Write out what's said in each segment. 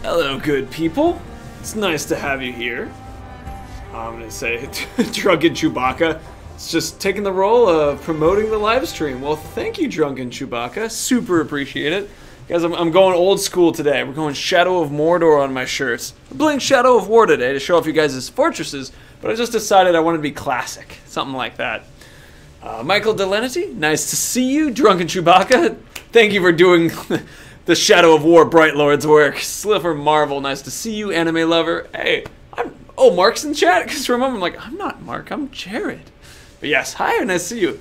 Hello, good people. It's nice to have you here. I'm gonna say Drunken Chewbacca. It's just taking the role of promoting the live stream. Well, thank you, Drunken Chewbacca. Super appreciate it. Guys, I'm going old school today. We're going Shadow of Mordor on my shirts. I'm playing Shadow of War today to show off you guys' fortresses, but I just decided I wanted to be classic. Something like that. Michael Delenity, nice to see you. Drunken Chewbacca, thank you for doing the Shadow of War Bright Lord's work. Sliver Marvel, nice to see you. Anime Lover, hey, oh, Mark's in chat? Because remember, I'm like, I'm not Mark, I'm Jared. But yes, hi, nice to see you.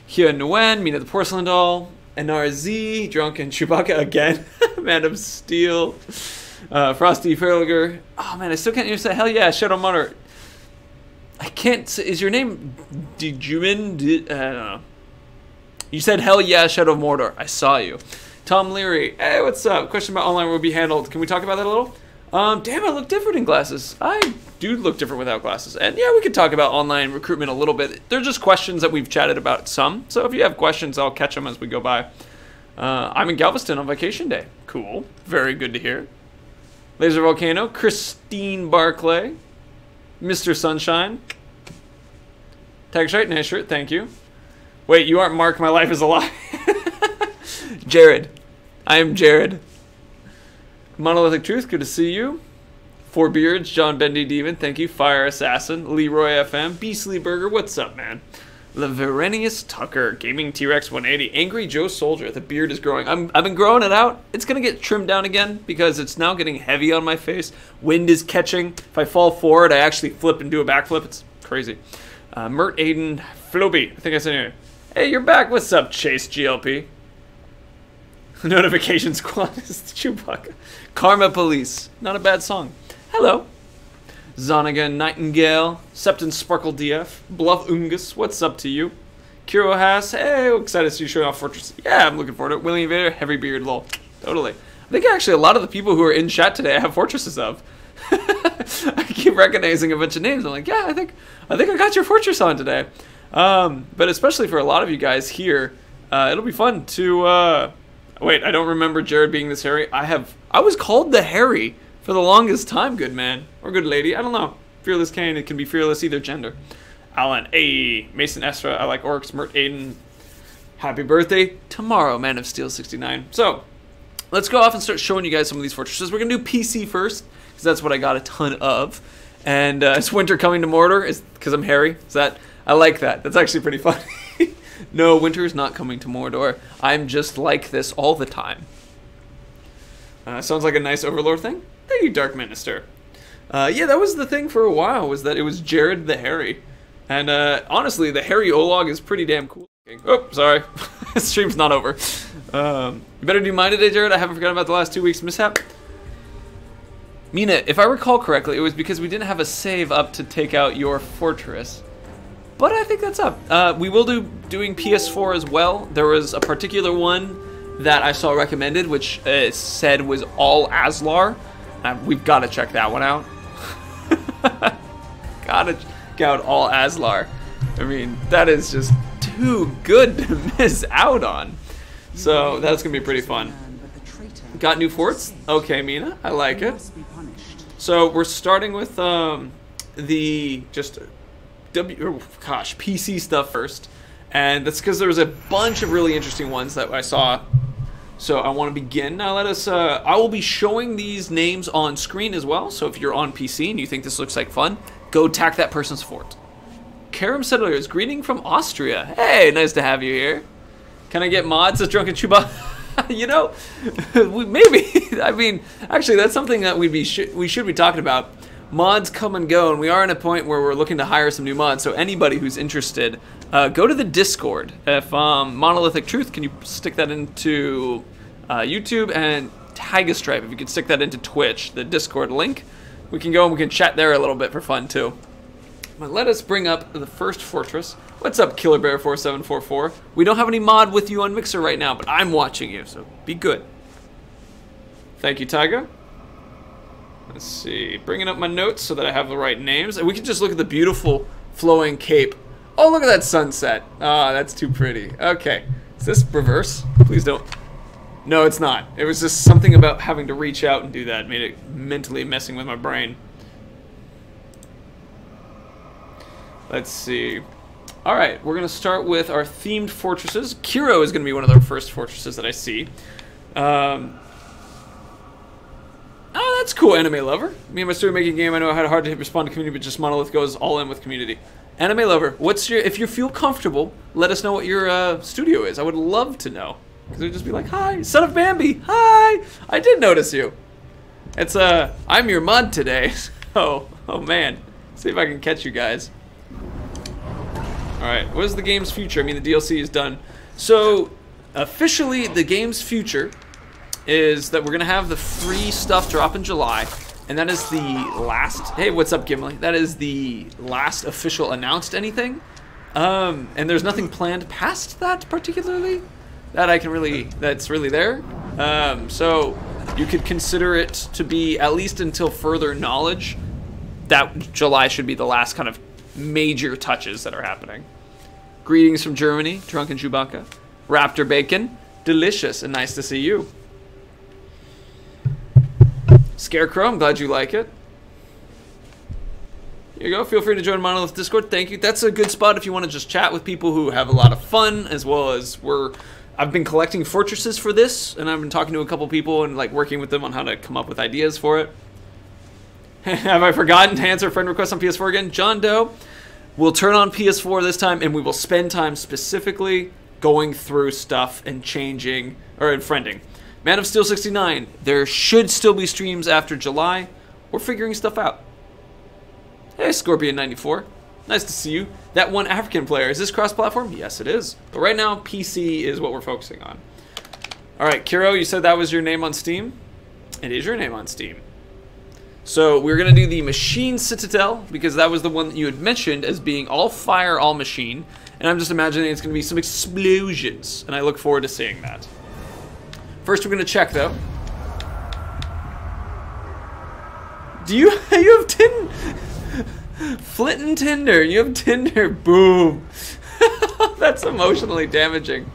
Hia Nguyen, Mina the Porcelain Doll, NRZ, Drunken Chewbacca again, Man of Steel, Frosty Ferliger. Oh man, I still can't even say hell yeah, Shadow Mordor. I can't say, is your name Dijumin? I don't know. You said hell yeah, Shadow of Mordor. I saw you. Tom Leary, hey, what's up? Question about online will be handled. Can we talk about that a little? Damn, I look different in glasses. I do look different without glasses. And yeah, we could talk about online recruitment a little bit. They're just questions that we've chatted about some. So if you have questions, I'll catch them as we go by. I'm in Galveston on vacation day. Cool. Very good to hear. Laser Volcano, Christine Barclay, Mr. Sunshine. Tag straight, nice shirt, thank you. Wait, you aren't Mark, my life is a lie. Jared. I am Jared. Monolithic Truth, good to see you. Four Beards, John Bendy Demon, thank you. Fire Assassin, Leroy FM, Beastly Burger, what's up, man? Laverenius Tucker, Gaming T-Rex 180, Angry Joe Soldier, the beard is growing. I've been growing it out. It's going to get trimmed down again because it's now getting heavy on my face. Wind is catching. If I fall forward, I actually flip and do a backflip. It's crazy. Mert Aiden Floby, I think I said it. Hey, you're back. What's up, Chase GLP? Notification Squad is Chewbacca. Karma Police, not a bad song. Hello. Zoniga Nightingale, Septon Sparkle DF, Bluff Ungus, what's up to you? Kiro Haas, hey, excited to see you showing off Fortress. Yeah, I'm looking forward to it. William Vader, Heavy Beard, lol. Totally. I think actually a lot of the people who are in chat today I have Fortresses of. I keep recognizing a bunch of names. I'm like, yeah, I think I got your Fortress on today. But especially for a lot of you guys here, it'll be fun to wait, I don't remember Jared being this hairy. I was called the Hairy for the longest time, good man. Or good lady, I don't know. Fearless Kane, it can be fearless either gender. Alan, hey, Mason Estra, I like orcs, Mert Aiden. Happy birthday tomorrow, Man of Steel 69. So, let's go off and start showing you guys some of these fortresses. We're gonna do PC first, because that's what I got a ton of. And is winter coming to Mordor? Is because I'm hairy? Is that, I like that. That's actually pretty funny. No, winter is not coming to Mordor. I'm just like this all the time. Sounds like a nice Overlord thing. Thank you, Dark Minister. Yeah, that was the thing for a while, was that it was Jared the Hairy. And honestly, the Hairy Olog is pretty damn cool. Oh, sorry. Stream's not over. You better do mine today, Jared. I haven't forgotten about the last 2 weeks mishap. Mina, if I recall correctly, it was because we didn't have a save up to take out your fortress. But I think that's up. We will doing PS4 as well. There was a particular one that I saw recommended, which said was all Aslar. We've got to check that one out. Gotta check out all Aslar. I mean, that is just too good to miss out on. So that's gonna be pretty fun. Got new forts? Okay, Mina, I like it. So we're starting with the just PC stuff first, and that's because there was a bunch of really interesting ones that I saw. So I want to begin. Now let us, I will be showing these names on screen as well, so if you're on PC and you think this looks like fun, go attack that person's fort. Karam Settlers, greeting from Austria. Hey, nice to have you here. Can I get mods as Drunken Chewbacca? You know, maybe. I mean, actually that's something that we should be talking about. Mods come and go, and we are in a point where we're looking to hire some new mods, so anybody who's interested, go to the Discord. If Monolithic Truth, can you stick that into YouTube, and Tigerstripe, if you could stick that into Twitch, the Discord link, we can go and we can chat there a little bit for fun too. But let us bring up the first fortress. What's up, Killer Bear 4744? We don't have any mod with you on Mixer right now, but I'm watching you, so be good. Thank you, Tiger. Let's see, bringing up my notes so that I have the right names. And we can just look at the beautiful flowing cape. Oh, look at that sunset. Ah, that's too pretty. Okay, is this reverse? Please don't. No, it's not. It was just something about having to reach out and do that made it mentally messing with my brain. Let's see. Alright, we're going to start with our themed fortresses. Kiro is going to be one of the first fortresses that I see. Oh, that's cool, anime lover. Me and my studio making a game, I know how hard to respond to community, but just Monolith goes all in with community. Anime lover, what's your, if you feel comfortable, let us know what your studio is. I would love to know. Because it would just be like, hi, son of Bambi, hi, I did notice you. It's, I'm your mod today. Oh man, see if I can catch you guys. Alright, what is the game's future? I mean, the DLC is done. So, officially, the game's future is that we're going to have the free stuff drop in July. And that is the last... Hey, what's up, Gimli? That is the last official announced anything. And there's nothing planned past that, particularly. That I can really... That's really there. So, you could consider it to be, at least until further knowledge, that July should be the last kind of major touches that are happening. Greetings from Germany, Drunken Chewbacca. Raptor Bacon, delicious and nice to see you. Scarecrow, I'm glad you like it. Here you go, feel free to join Monolith Discord, thank you. That's a good spot if you want to just chat with people who have a lot of fun, as well as I've been collecting fortresses for this, and I've been talking to a couple people and like working with them on how to come up with ideas for it. Have I forgotten to answer friend requests on PS4 again? John Doe, we'll turn on PS4 this time, and we will spend time specifically going through stuff and changing, or friending. Man of Steel 69, there should still be streams after July. We're figuring stuff out. Hey, Scorpion 94, nice to see you. That one African player, is this cross-platform? Yes, it is. But right now, PC is what we're focusing on. All right, Kiro, you said that was your name on Steam? It is your name on Steam. So we're going to do the Machine Citadel, because that was the one that you had mentioned as being all fire, all machine. And I'm just imagining it's going to be some explosions, and I look forward to seeing that. First, we're going to check, though. Do you have Tinder? Flint and Tinder. You have Tinder. Boom. That's emotionally damaging.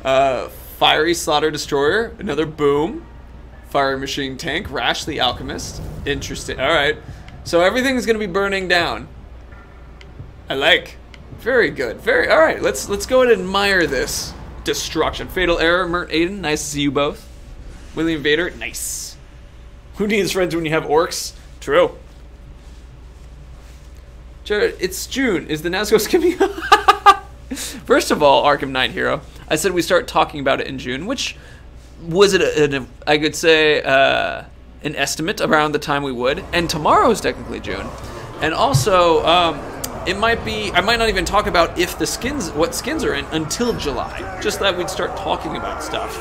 Fiery Slaughter Destroyer. Another boom. Fire Machine Tank. Rash the Alchemist. Interesting. Alright. So everything's going to be burning down. I like. Very good. Alright, let's go and admire this destruction. Fatal Error, Mert Aiden, nice to see you both. William Vader, nice. Who needs friends when you have orcs? True. Jared, it's June. Is the Nazgul skipping? First of all, Arkham Knight Hero, I said we start talking about it in June, which was I could say an estimate around the time we would. And tomorrow is technically June. And also, it might be, I might not even talk about if the skins, what skins are in until July. Just that we'd start talking about stuff.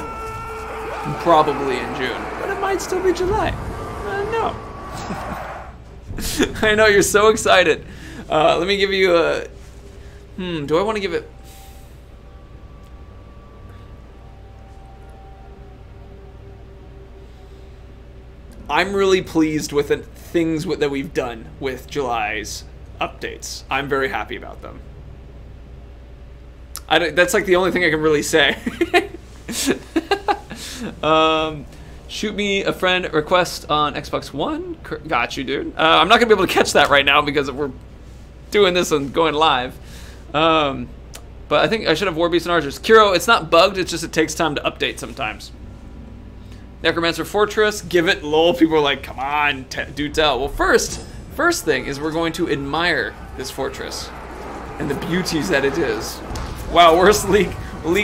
Probably in June. But it might still be July. No. I know, you're so excited. Let me give you a... do I want to give it... I'm really pleased with the things that we've done with July's updates. I'm very happy about them. That's like the only thing I can really say. Shoot me a friend request on Xbox One. Got you, dude. I'm not gonna be able to catch that right now because we're doing this and going live. But I think I should have Warbeast and Archers. Kiro, it's not bugged. It's just it takes time to update sometimes. Necromancer Fortress. Give it. Lol. People are like, come on, do tell. Well, first thing is we're going to admire this fortress and the beauties that it is. Wow, worst leak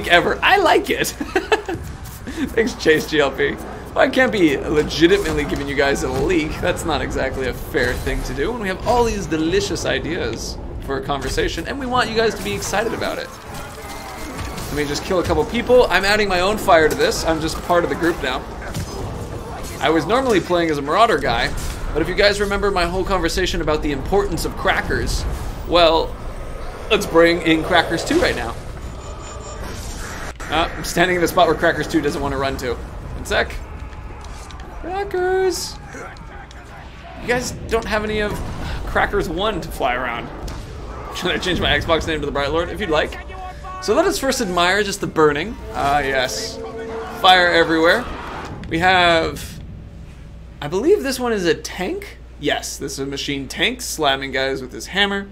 ever. I like it. Thanks, Chase GLP. Well, I can't be legitimately giving you guys a leak. That's not exactly a fair thing to do when we have all these delicious ideas for a conversation, and we want you guys to be excited about it. Let me just kill a couple people. I'm adding my own fire to this. I'm just part of the group now. I was normally playing as a Marauder guy, but if you guys remember my whole conversation about the importance of crackers, well, let's bring in Crackers 2 right now. I'm standing in the spot where Crackers 2 doesn't want to run to. One sec. Crackers! You guys don't have any of Crackers 1 to fly around. Should I change my Xbox name to the Bright Lord? If you'd like. So let us first admire just the burning. Ah, yes. Fire everywhere. We have, I believe this one is a tank. Yes, this is a machine tank slamming guys with his hammer.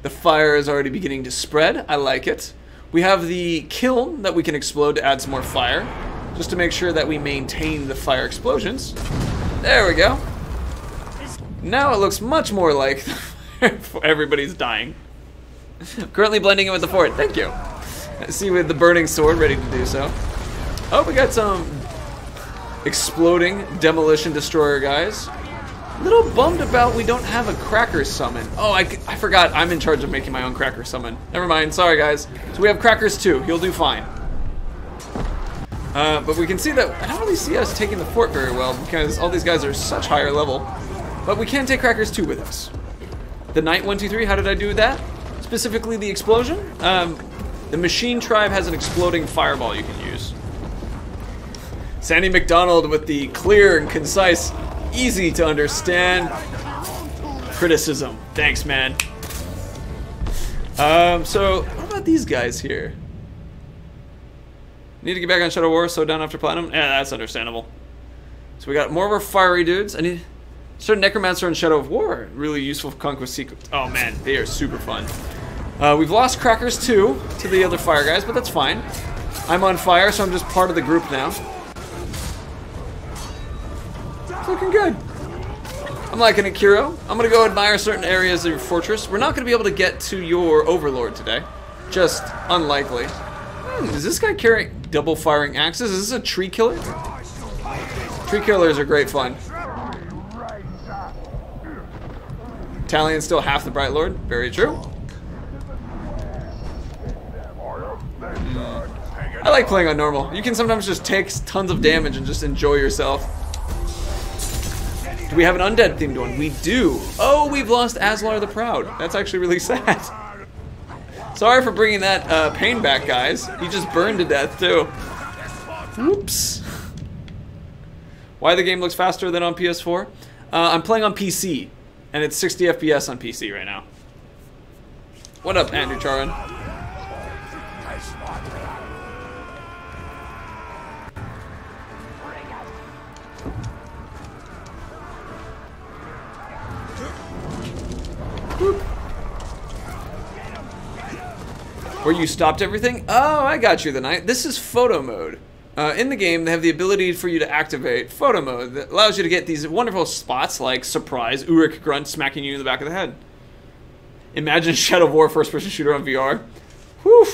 The fire is already beginning to spread. I like it. We have the kiln that we can explode to add some more fire, just to make sure that we maintain the fire explosions. There we go. Now it looks much more like everybody's dying. Currently blending in with the fort. Thank you. I see with the burning sword ready to do so. Oh, we got some exploding demolition destroyer guys. Little bummed about we don't have a cracker summon. Oh, I forgot I'm in charge of making my own cracker summon. Never mind, sorry guys. So we have crackers too, he'll do fine. But we can see that I don't really see us taking the fort very well because all these guys are such higher level. But we can take crackers too with us. The Knight 123, how did I do that? Specifically the explosion. The Machine Tribe has an exploding fireball you can use. Sandy McDonald with the clear and concise, easy to understand criticism. Thanks, man. So what about these guys here? Need to get back on Shadow War, so down after Platinum? Yeah, that's understandable. So we got more of our fiery dudes. I need start Necromancer and Shadow of War. Really useful for Conquest Sequence. Oh man, they are super fun. We've lost Crackers too to the other fire guys, but that's fine. I'm on fire, so I'm just part of the group now. It's looking good. I'm liking it, Kiro. I'm gonna go admire certain areas of your fortress. We're not gonna be able to get to your Overlord today. Just unlikely. Is this guy carrying double firing axes? Is this a tree killer? Tree killers are great fun. Talion's still half the Bright Lord. Very true. I like playing on normal. You can sometimes just take tons of damage and just enjoy yourself. Do we have an undead themed one? We do. Oh, we've lost Aslar the Proud. That's actually really sad. Sorry for bringing that pain back, guys. He just burned to death, too. Whoops. Why the game looks faster than on PS4? I'm playing on PC, and it's 60 FPS on PC right now. What up, Andrew Charan? Where you stopped everything? Oh, I got you, the Knight. This is photo mode. In the game, they have the ability for you to activate photo mode that allows you to get these wonderful spots like surprise, Uruk Grunt smacking you in the back of the head. Imagine Shadow of War first-person shooter on VR. Whew!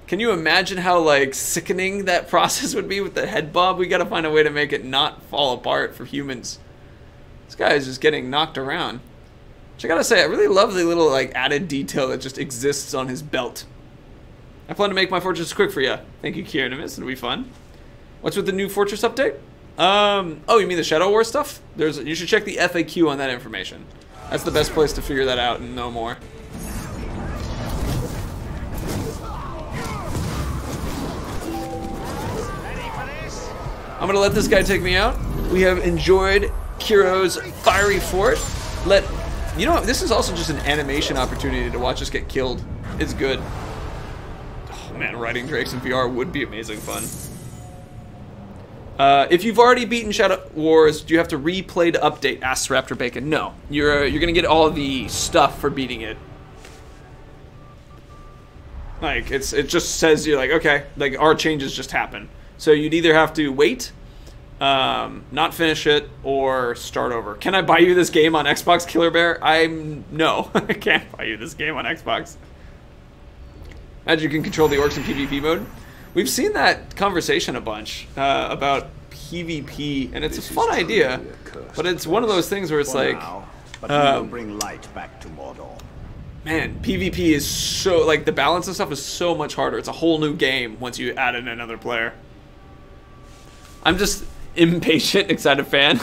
Can you imagine how like sickening that process would be with the head bob? We gotta find a way to make it not fall apart for humans. This guy is just getting knocked around. Which I gotta say, I really love the little like added detail that just exists on his belt. I plan to make my fortress quick for you. Thank you, Kieranimus. It'll be fun. What's with the new fortress update? Oh, you mean the Shadow War stuff? You should check the FAQ on that information. That's the best place to figure that out and know more. I'm gonna let this guy take me out. We have enjoyed Kiro's fiery fort. You know, this is also just an animation opportunity to watch us get killed. It's good. Man, riding drakes in VR would be amazing fun. If you've already beaten Shadow Wars, do you have to replay to update? Asks Raptor Bacon. No, you're gonna get all the stuff for beating it. Like it just says you're like okay, like our changes just happen. So you'd either have to wait, not finish it, or start over. Can I buy you this game on Xbox, Killer Bear? No, I can't buy you this game on Xbox. Imagine you can control the orcs in PvP mode. We've seen that conversation a bunch about PvP, and it's a fun idea, but it's one of those things where it's like, bring light back to Mordor. Man, PvP is so, like, the balance of stuff is so much harder. It's a whole new game once you add in another player. I'm just impatient, excited fan.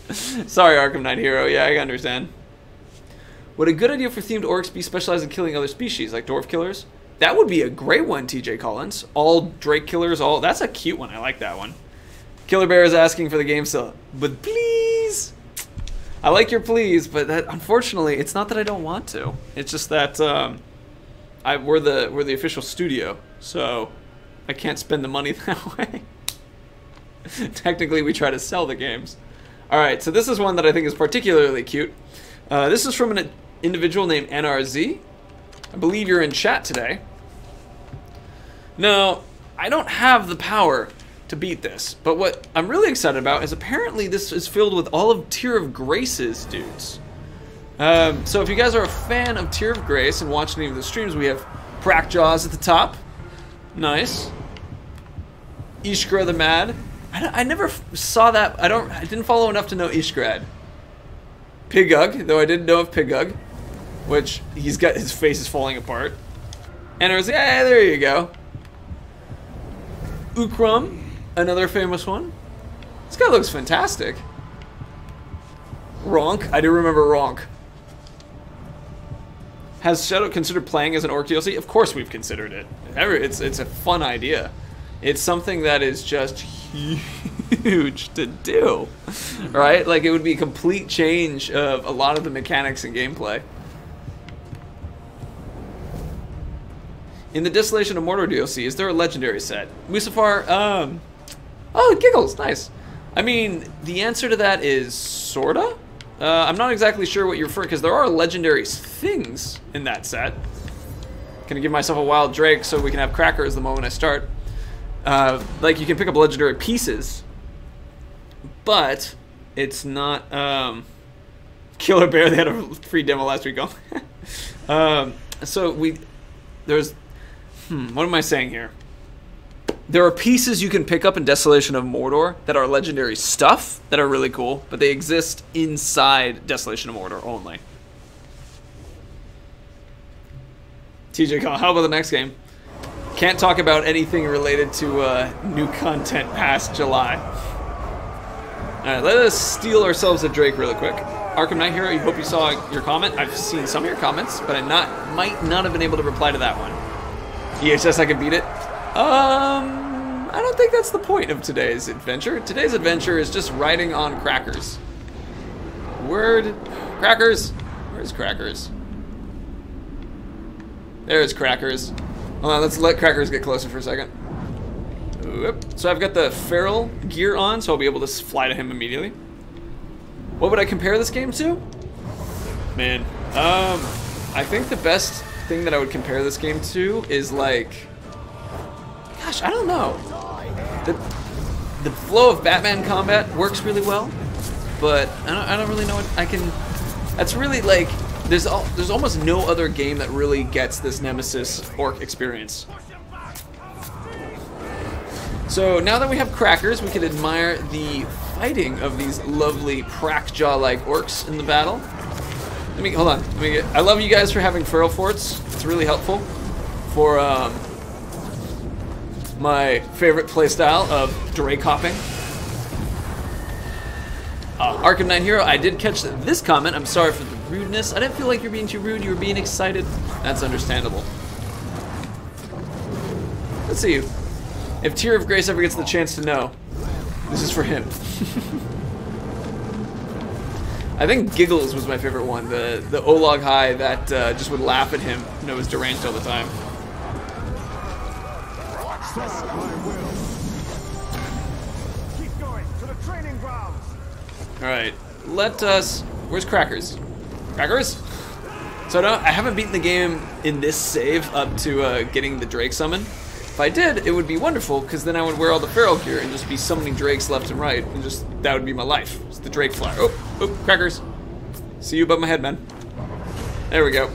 Sorry, Arkham Knight Hero. Yeah, I understand. Would a good idea for themed orcs be specialized in killing other species, like dwarf killers? That would be a great one, TJ Collins. All Drake killers, that's a cute one. I like that one. Killer Bear is asking for the game still, but please. I like your please, but that unfortunately, it's not that I don't want to. It's just that we're the official studio, so I can't spend the money that way. Technically, we try to sell the games. Alright, so this is one that I think is particularly cute. This is from an individual named NRZ. I believe you're in chat today. Now, I don't have the power to beat this, but what I'm really excited about is apparently this is filled with all of Tier of Grace's dudes. So if you guys are a fan of Tier of Grace and watch any of the streams, we have Crackjaws at the top. Nice. Ishgra the Mad. I never saw that. I didn't follow enough to know Ishgrad. Pigug, though I did know of Pigug, which he's got his face is falling apart. And it was, yeah, there you go. Ukrum, another famous one. This guy looks fantastic. Ronk, I do remember Ronk. Has Shadow considered playing as an Orc DLC? Of course we've considered it. It's a fun idea. It's something that is just huge to do, right? Like, it would be a complete change of a lot of the mechanics and gameplay. In the Desolation of Mordor DLC, is there a legendary set? Musafar, oh, Giggles, nice. I mean, the answer to that is sorta. I'm not exactly sure what you're referring, because there are legendary things in that set. Gonna give myself a wild Drake so we can have crackers the moment I start. Like, you can pick up legendary pieces, but it's not, Killer Bear, they had a free demo last week. So there's, what am I saying here? There are pieces you can pick up in Desolation of Mordor that are legendary stuff that are really cool, but they exist inside Desolation of Mordor only. TJ Call, how about the next game? Can't talk about anything related to new content past July. Alright, let us steal ourselves a Drake really quick. Arkham Knight Hero, I hope you saw your comment. I've seen some of your comments, but I might not have been able to reply to that one. EHS, I can beat it. I don't think that's the point of today's adventure. Today's adventure is just riding on Crackers. Crackers? Where's Crackers? There's Crackers. Hold on, let's let Crackers get closer for a second. Oop. So I've got the feral gear on, so I'll be able to fly to him immediately. What would I compare this game to? Man, I think the best thing that I would compare this game to is like, gosh, I don't know. The flow of Batman combat works really well, but I don't really know what I can. That's really like, there's almost no other game that really gets this Nemesis Orc experience. So now that we have Crackers, we can admire the fighting of these lovely Crackjaw-like orcs in the battle. Hold on. I love you guys for having feral forts. It's really helpful for my favorite playstyle of Drake hopping. Arkham Knight Hero, I did catch this comment. I'm sorry for the rudeness. I didn't feel like you're being too rude. You were being excited. That's understandable. Let's see. If Tier of Grace ever gets the chance to know, this is for him. I think Giggles was my favorite one. The Olog High that just would laugh at him and it was deranged all the time. Keep going to the training grounds. Alright, let us... Where's Crackers? Crackers? So I haven't beaten the game in this save up to getting the Drake summon. If I did, it would be wonderful, because then I would wear all the feral gear and just be summoning Drakes left and right, and just, that would be my life. It's the Drake flyer. Oh, Crackers. See you above my head, man. There we go.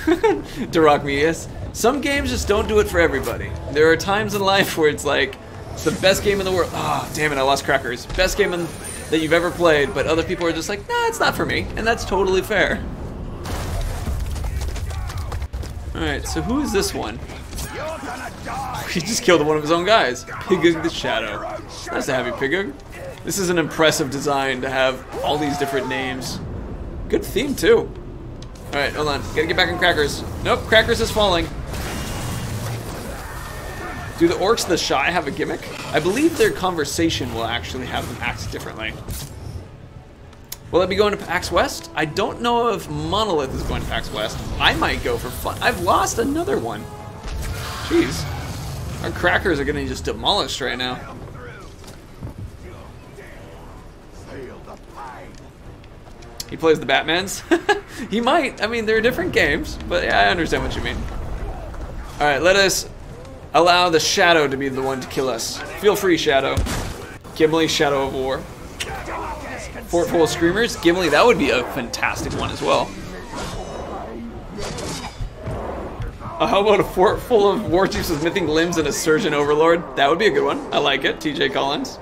Duroc me, yes. Some games just don't do it for everybody. There are times in life where it's like, it's the best game in the world. Oh, damn it, I lost Crackers. Best game that you've ever played, but other people are just like, nah, it's not for me, and that's totally fair. Alright, so who is this one? He just killed one of his own guys. Pigug the Shadow. Nice to have you, Pigug. This is an impressive design to have all these different names. Good theme, too. Alright, hold on. Gotta get back on Crackers. Nope, Crackers is falling. Do the Orcs the Shy have a gimmick? I believe their conversation will actually have them act differently. Will I be going to PAX West? I don't know if Monolith is going to PAX West. I might go for fun. I've lost another one. Jeez. Our crackers are getting just demolished right now. He plays the Batmans? He might. I mean, they're different games, but yeah, I understand what you mean. Alright, let us allow the Shadow to be the one to kill us. Feel free, Shadow. Gimli, Shadow of War. Fort full of Screamers? Gimli, that would be a fantastic one as well. How about a fort full of war chiefs with mythic limbs and a surgeon overlord? That would be a good one. I like it. TJ Collins.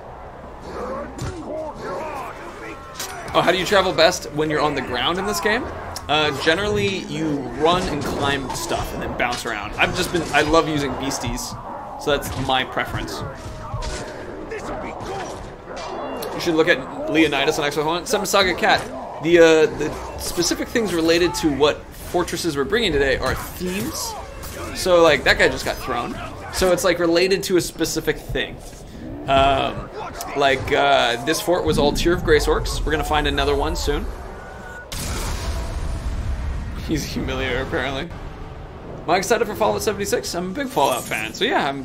Oh, how do you travel best when you're on the ground in this game? Generally, you run and climb stuff and then bounce around. I love using beasties, so that's my preference. You should look at Leonidas on Xbox One. Some Saga Cat. The specific things related to what fortresses we're bringing today are themes. So, like, that guy just got thrown. So it's, like, related to a specific thing. This fort was all Tear of Grace Orcs. We're going to find another one soon. He's a humiliator, apparently. Am I excited for Fallout 76? I'm a big Fallout fan. So, yeah,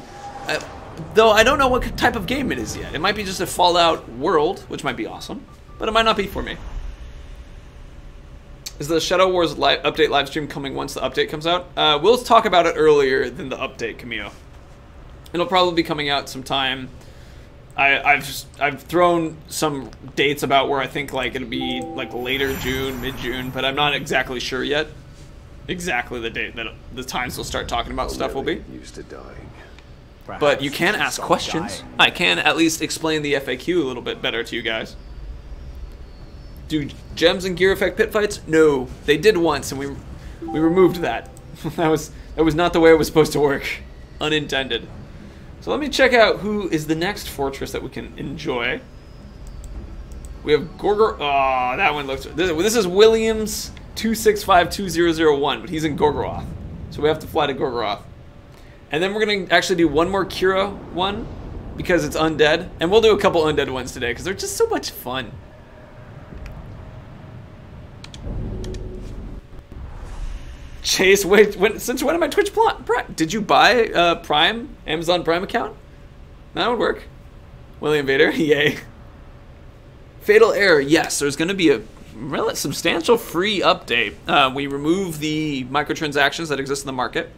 though I don't know what type of game it is yet. It might be just a Fallout world, which might be awesome. But it might not be for me. Is the Shadow Wars update live stream coming once the update comes out? We'll talk about it earlier than the update, Camille. It'll probably be coming out sometime. I've thrown some dates about where I think like it'll be like later June, mid-June, but I'm not exactly sure yet. Exactly the date that the times we'll start talking about stuff will be. Used to dying. But you can ask questions. I can at least explain the FAQ a little bit better to you guys. Do gems and gear affect pit fights? No, they did once, and we removed that. that was not the way it was supposed to work. Unintended. So let me check out who is the next fortress that we can enjoy. We have Gorgor. Oh, that one looks. This is Williams 2652001, but he's in Gorgoroth, so we have to fly to Gorgoroth. And then we're gonna actually do one more Kira one because it's undead, and we'll do a couple undead ones today because they're just so much fun. Chase, wait, since when am I Twitch Prime? Did you buy Prime, Amazon Prime account? That would work. William Vader, yay. Fatal Error, yes, there's going to be a substantial free update. We remove the microtransactions that exist in the market.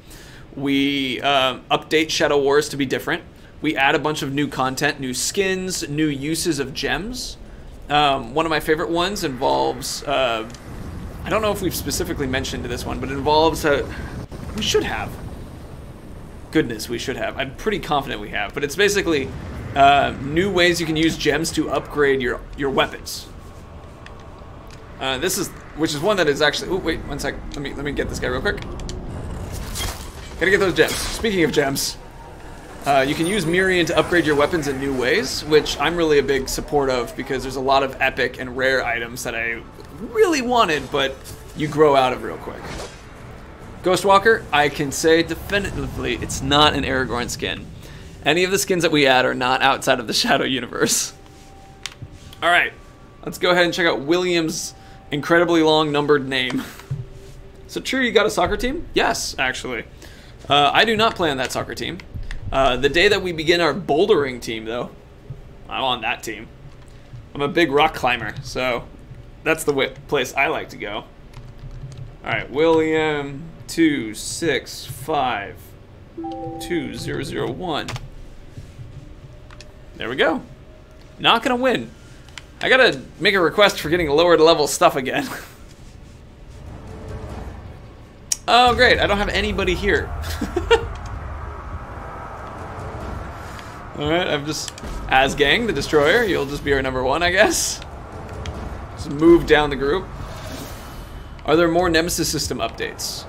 We update Shadow Wars to be different. We add a bunch of new content, new skins, new uses of gems. One of my favorite ones involves... I don't know if we've specifically mentioned this one, but it involves we should have. Goodness, we should have. I'm pretty confident we have, but it's basically new ways you can use gems to upgrade your weapons. Which is one that is actually. Oh wait, one sec. Let me get this guy real quick. Gotta get those gems. Speaking of gems, you can use Mirian to upgrade your weapons in new ways, which I'm really a big support of because there's a lot of epic and rare items that I really wanted, but you grow out of real quick. Ghostwalker, I can say definitively it's not an Aragorn skin. Any of the skins that we add are not outside of the Shadow universe. Alright, let's go ahead and check out William's incredibly long numbered name. So true, you got a soccer team? Yes, actually. I do not play on that soccer team. The day that we begin our bouldering team, though, I'm on that team. I'm a big rock climber, so that's the place I like to go. Alright, William 2652001. There we go. Not gonna win. I gotta make a request for getting lower level stuff again. Oh great, I don't have anybody here. Alright, I'm just Asgang, the Destroyer. You'll just be our number one, I guess. Just move down the group. Are there more Nemesis system updates?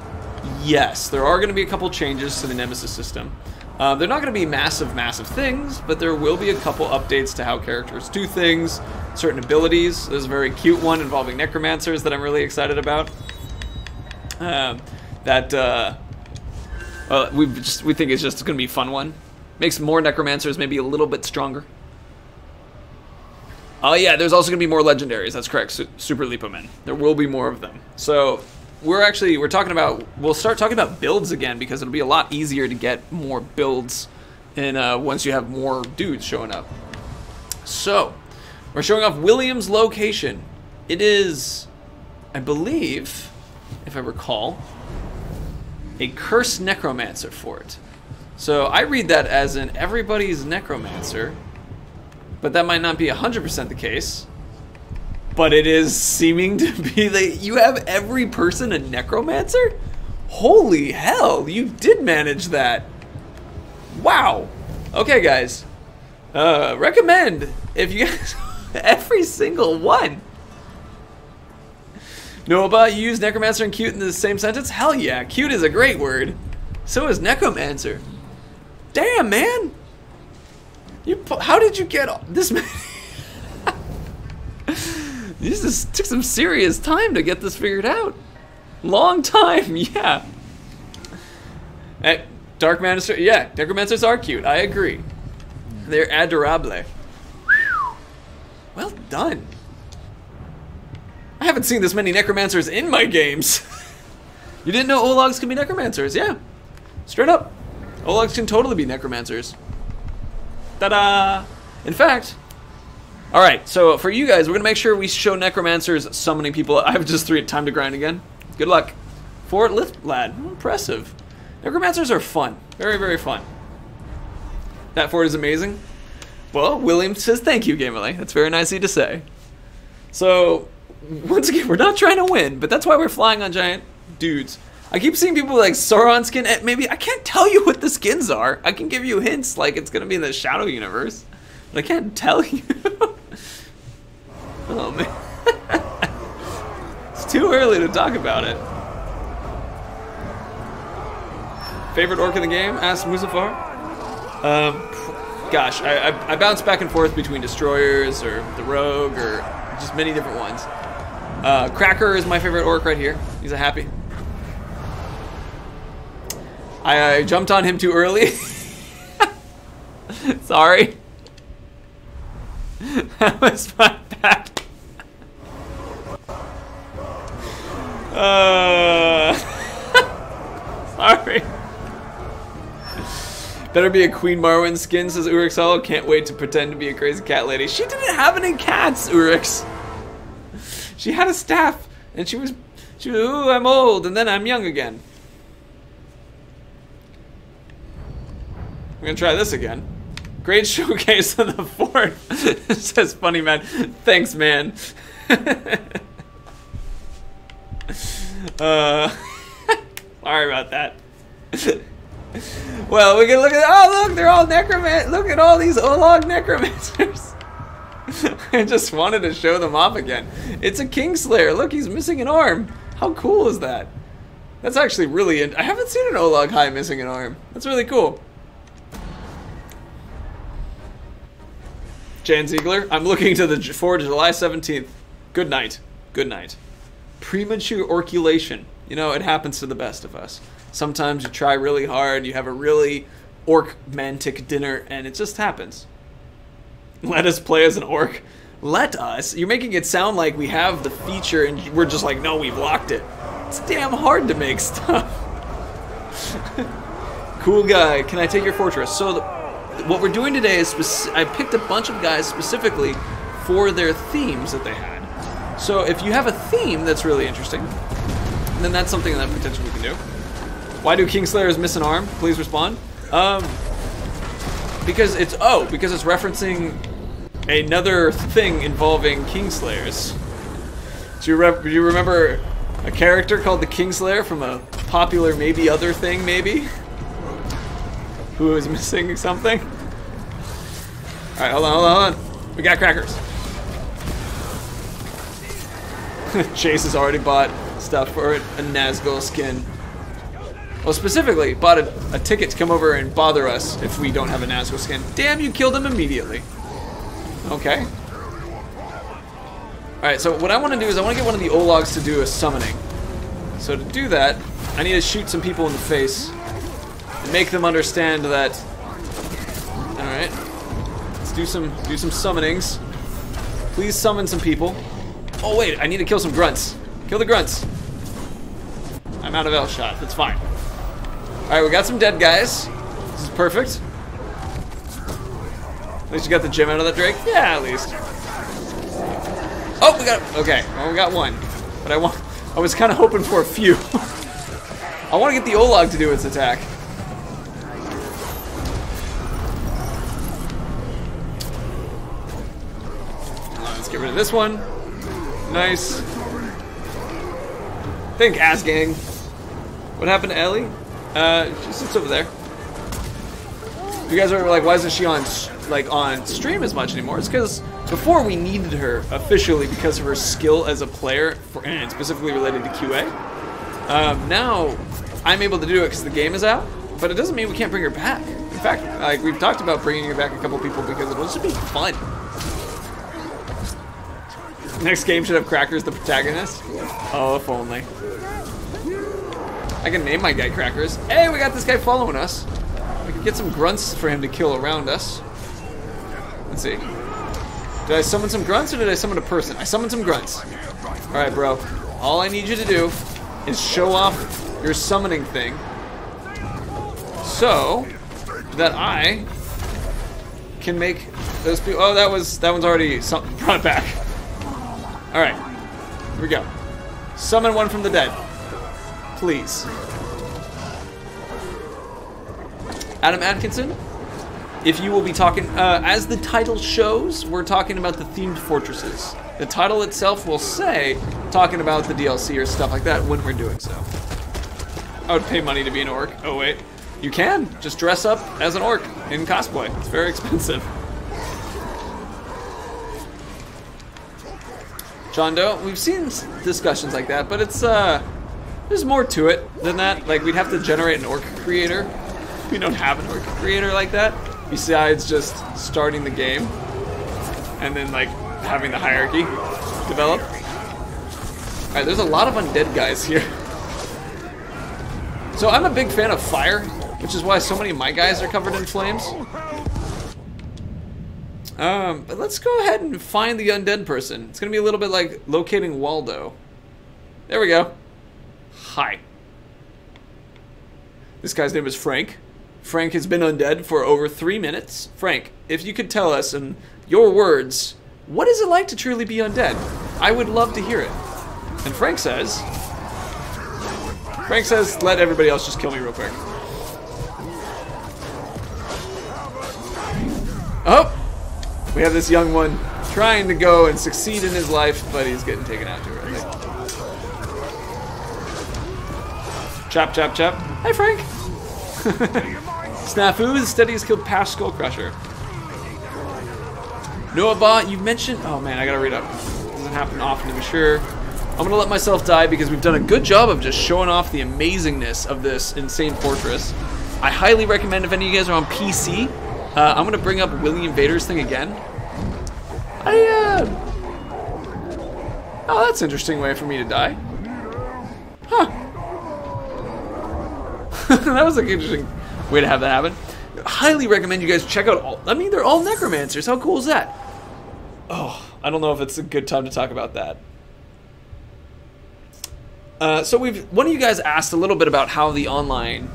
Yes, there are going to be a couple changes to the Nemesis system. They're not going to be massive things, but there will be a couple updates to how characters do things, certain abilities. There's a very cute one involving necromancers that I'm really excited about. We think it's just going to be a fun one. Makes more necromancers maybe a little bit stronger. Oh yeah, there's also gonna be more legendaries. That's correct, Super Lipomen. There will be more of them. So we'll start talking about builds again because it'll be a lot easier to get more builds in once you have more dudes showing up. So we're showing off William's location. It is, I believe, if I recall, a cursed necromancer fort. So I read that as in everybody's necromancer. But that might not be 100% the case. But it is seeming to be that you have every person a necromancer? Holy hell, you did manage that. Wow. Okay, guys. Recommend if you guys every single one. Noah, you use necromancer and cute in the same sentence? Hell yeah, cute is a great word. So is necromancer. Damn, man. How did you get this many? This just took some serious time to get this figured out. Long time, yeah. Dark Manister, yeah, necromancers are cute, I agree. They're adorable. Well done. I haven't seen this many necromancers in my games. You didn't know Ologs can be necromancers, yeah. Straight up. Ologs can totally be necromancers. Ta-da! In fact, alright, so for you guys, we're going to make sure we show necromancers summoning people. I have just time to grind again. Good luck. Fort Lift Lad. Impressive. Necromancers are fun. Very, very fun. That fort is amazing. Well, William says thank you, Gamerly. That's very nice of you to say. So, once again, we're not trying to win, but that's why we're flying on giant dudes. I keep seeing people like Sauron skin. Maybe I can't tell you what the skins are. I can give you hints like it's gonna be in the Shadow universe, but I can't tell you. Oh man, it's too early to talk about it. Favorite orc in the game? Asked Musafar. Gosh, I bounce back and forth between destroyers or the rogue or just many different ones. Cracker is my favorite orc right here. He's a happy. I jumped on him too early. Sorry. That was my bad. Sorry. Better be a Queen Marwyn skin, says Urix Hollow. Can't wait to pretend to be a crazy cat lady. She didn't have any cats, Urix. She had a staff, and she was, ooh, I'm old, and then I'm young again. I'm gonna try this again. Great showcase of the fort. Says funny man. Thanks, man. Sorry about that. Well, we can look at. Oh, look, they're all necromancers. Look at all these Olog necromancers. I just wanted to show them off again. It's a Kingslayer. Look, he's missing an arm. How cool is that? That's actually really. I haven't seen an Olog High missing an arm. That's really cool. Jan Ziegler, I'm looking to the forward to July 17th. Good night. Good night. Premature orculation. You know, it happens to the best of us. Sometimes you try really hard, you have a really orc-mantic dinner, and it just happens. Let us play as an orc. Let us? You're making it sound like we have the feature and we're just like, no, we've locked it. It's damn hard to make stuff. Cool guy, can I take your fortress? So what we're doing today is I picked a bunch of guys specifically for their themes that they had. So if you have a theme that's really interesting, then that's something that potentially we can do. Why do Kingslayers miss an arm? Please respond. Because it's referencing another thing involving Kingslayers. Do you remember a character called the Kingslayer from a popular maybe other thing maybe? Who is missing something? Alright, hold on. We got crackers. Chase has already bought stuff for it, a Nazgul skin. Well, specifically, bought a ticket to come over and bother us if we don't have a Nazgul skin. Damn, you killed him immediately. Okay. Alright, so what I want to do is I want to get one of the Ologs to do a summoning. So to do that, I need to shoot some people in the face and make them understand that... Alright. Let's do some summonings. Please summon some people. Oh wait, I need to kill some grunts. Kill the grunts. I'm out of L shot. That's fine. Alright, we got some dead guys. This is perfect. At least you got the gem out of that Drake? Yeah, at least. Oh, we got... Okay, well, we got one. But I was kind of hoping for a few. I want to get the Olog to do its attack. Let's get rid of this one. Nice. Think Asgang. What happened to Ellie? She sits over there. You guys are like, why isn't she on stream as much anymore? It's because before we needed her officially because of her skill as a player, and specifically related to QA. Now I'm able to do it because the game is out, but it doesn't mean we can't bring her back. In fact, like we've talked about bringing her back a couple people because it'll just be fun. Next game should have Crackers the protagonist. Oh, if only. I can name my guy Crackers. Hey, we got this guy following us. We can get some grunts for him to kill around us. Let's see. Did I summon some grunts or did I summon a person? I summoned some grunts. Alright, bro. All I need you to do is show off your summoning thing so that I can make those people... Oh, that one's already brought it back. Alright. Here we go. Summon one from the dead. Please. Adam Atkinson, if you will be talking, as the title shows, we're talking about the themed fortresses. The title itself will say, talking about the DLC or stuff like that when we're doing so. I would pay money to be an orc. Oh wait, you can just dress up as an orc in cosplay. It's very expensive. John Doe, we've seen discussions like that, but it's, there's more to it than that. Like, we'd have to generate an orc creator. We don't have an orc creator like that, besides just starting the game and then like having the hierarchy develop. Alright, there's a lot of undead guys here. So I'm a big fan of fire, which is why so many of my guys are covered in flames. But let's go ahead and find the undead person. It's gonna be a little bit like locating Waldo. There we go. Hi. This guy's name is Frank. Frank has been undead for over 3 minutes. Frank, if you could tell us in your words, what is it like to truly be undead? I would love to hear it. And Frank says, let everybody else just kill me real quick. Oh, we have this young one trying to go and succeed in his life, but he's getting taken out too early. Chop, chop, chop. Hi, Frank. Snafu, the steadiest killed past Skull Crusher. Noah Ba, you mentioned... Oh man, I gotta read up. Doesn't happen often to be sure. I'm gonna let myself die because we've done a good job of just showing off the amazingness of this insane fortress. I highly recommend if any of you guys are on PC, I'm gonna bring up William Vader's thing again. Oh, that's an interesting way for me to die. Huh. That was like an interesting way to have that happen. Highly recommend you guys check out all... I mean, they're all necromancers. How cool is that? Oh, I don't know if it's a good time to talk about that. So one of you guys asked a little bit about how the online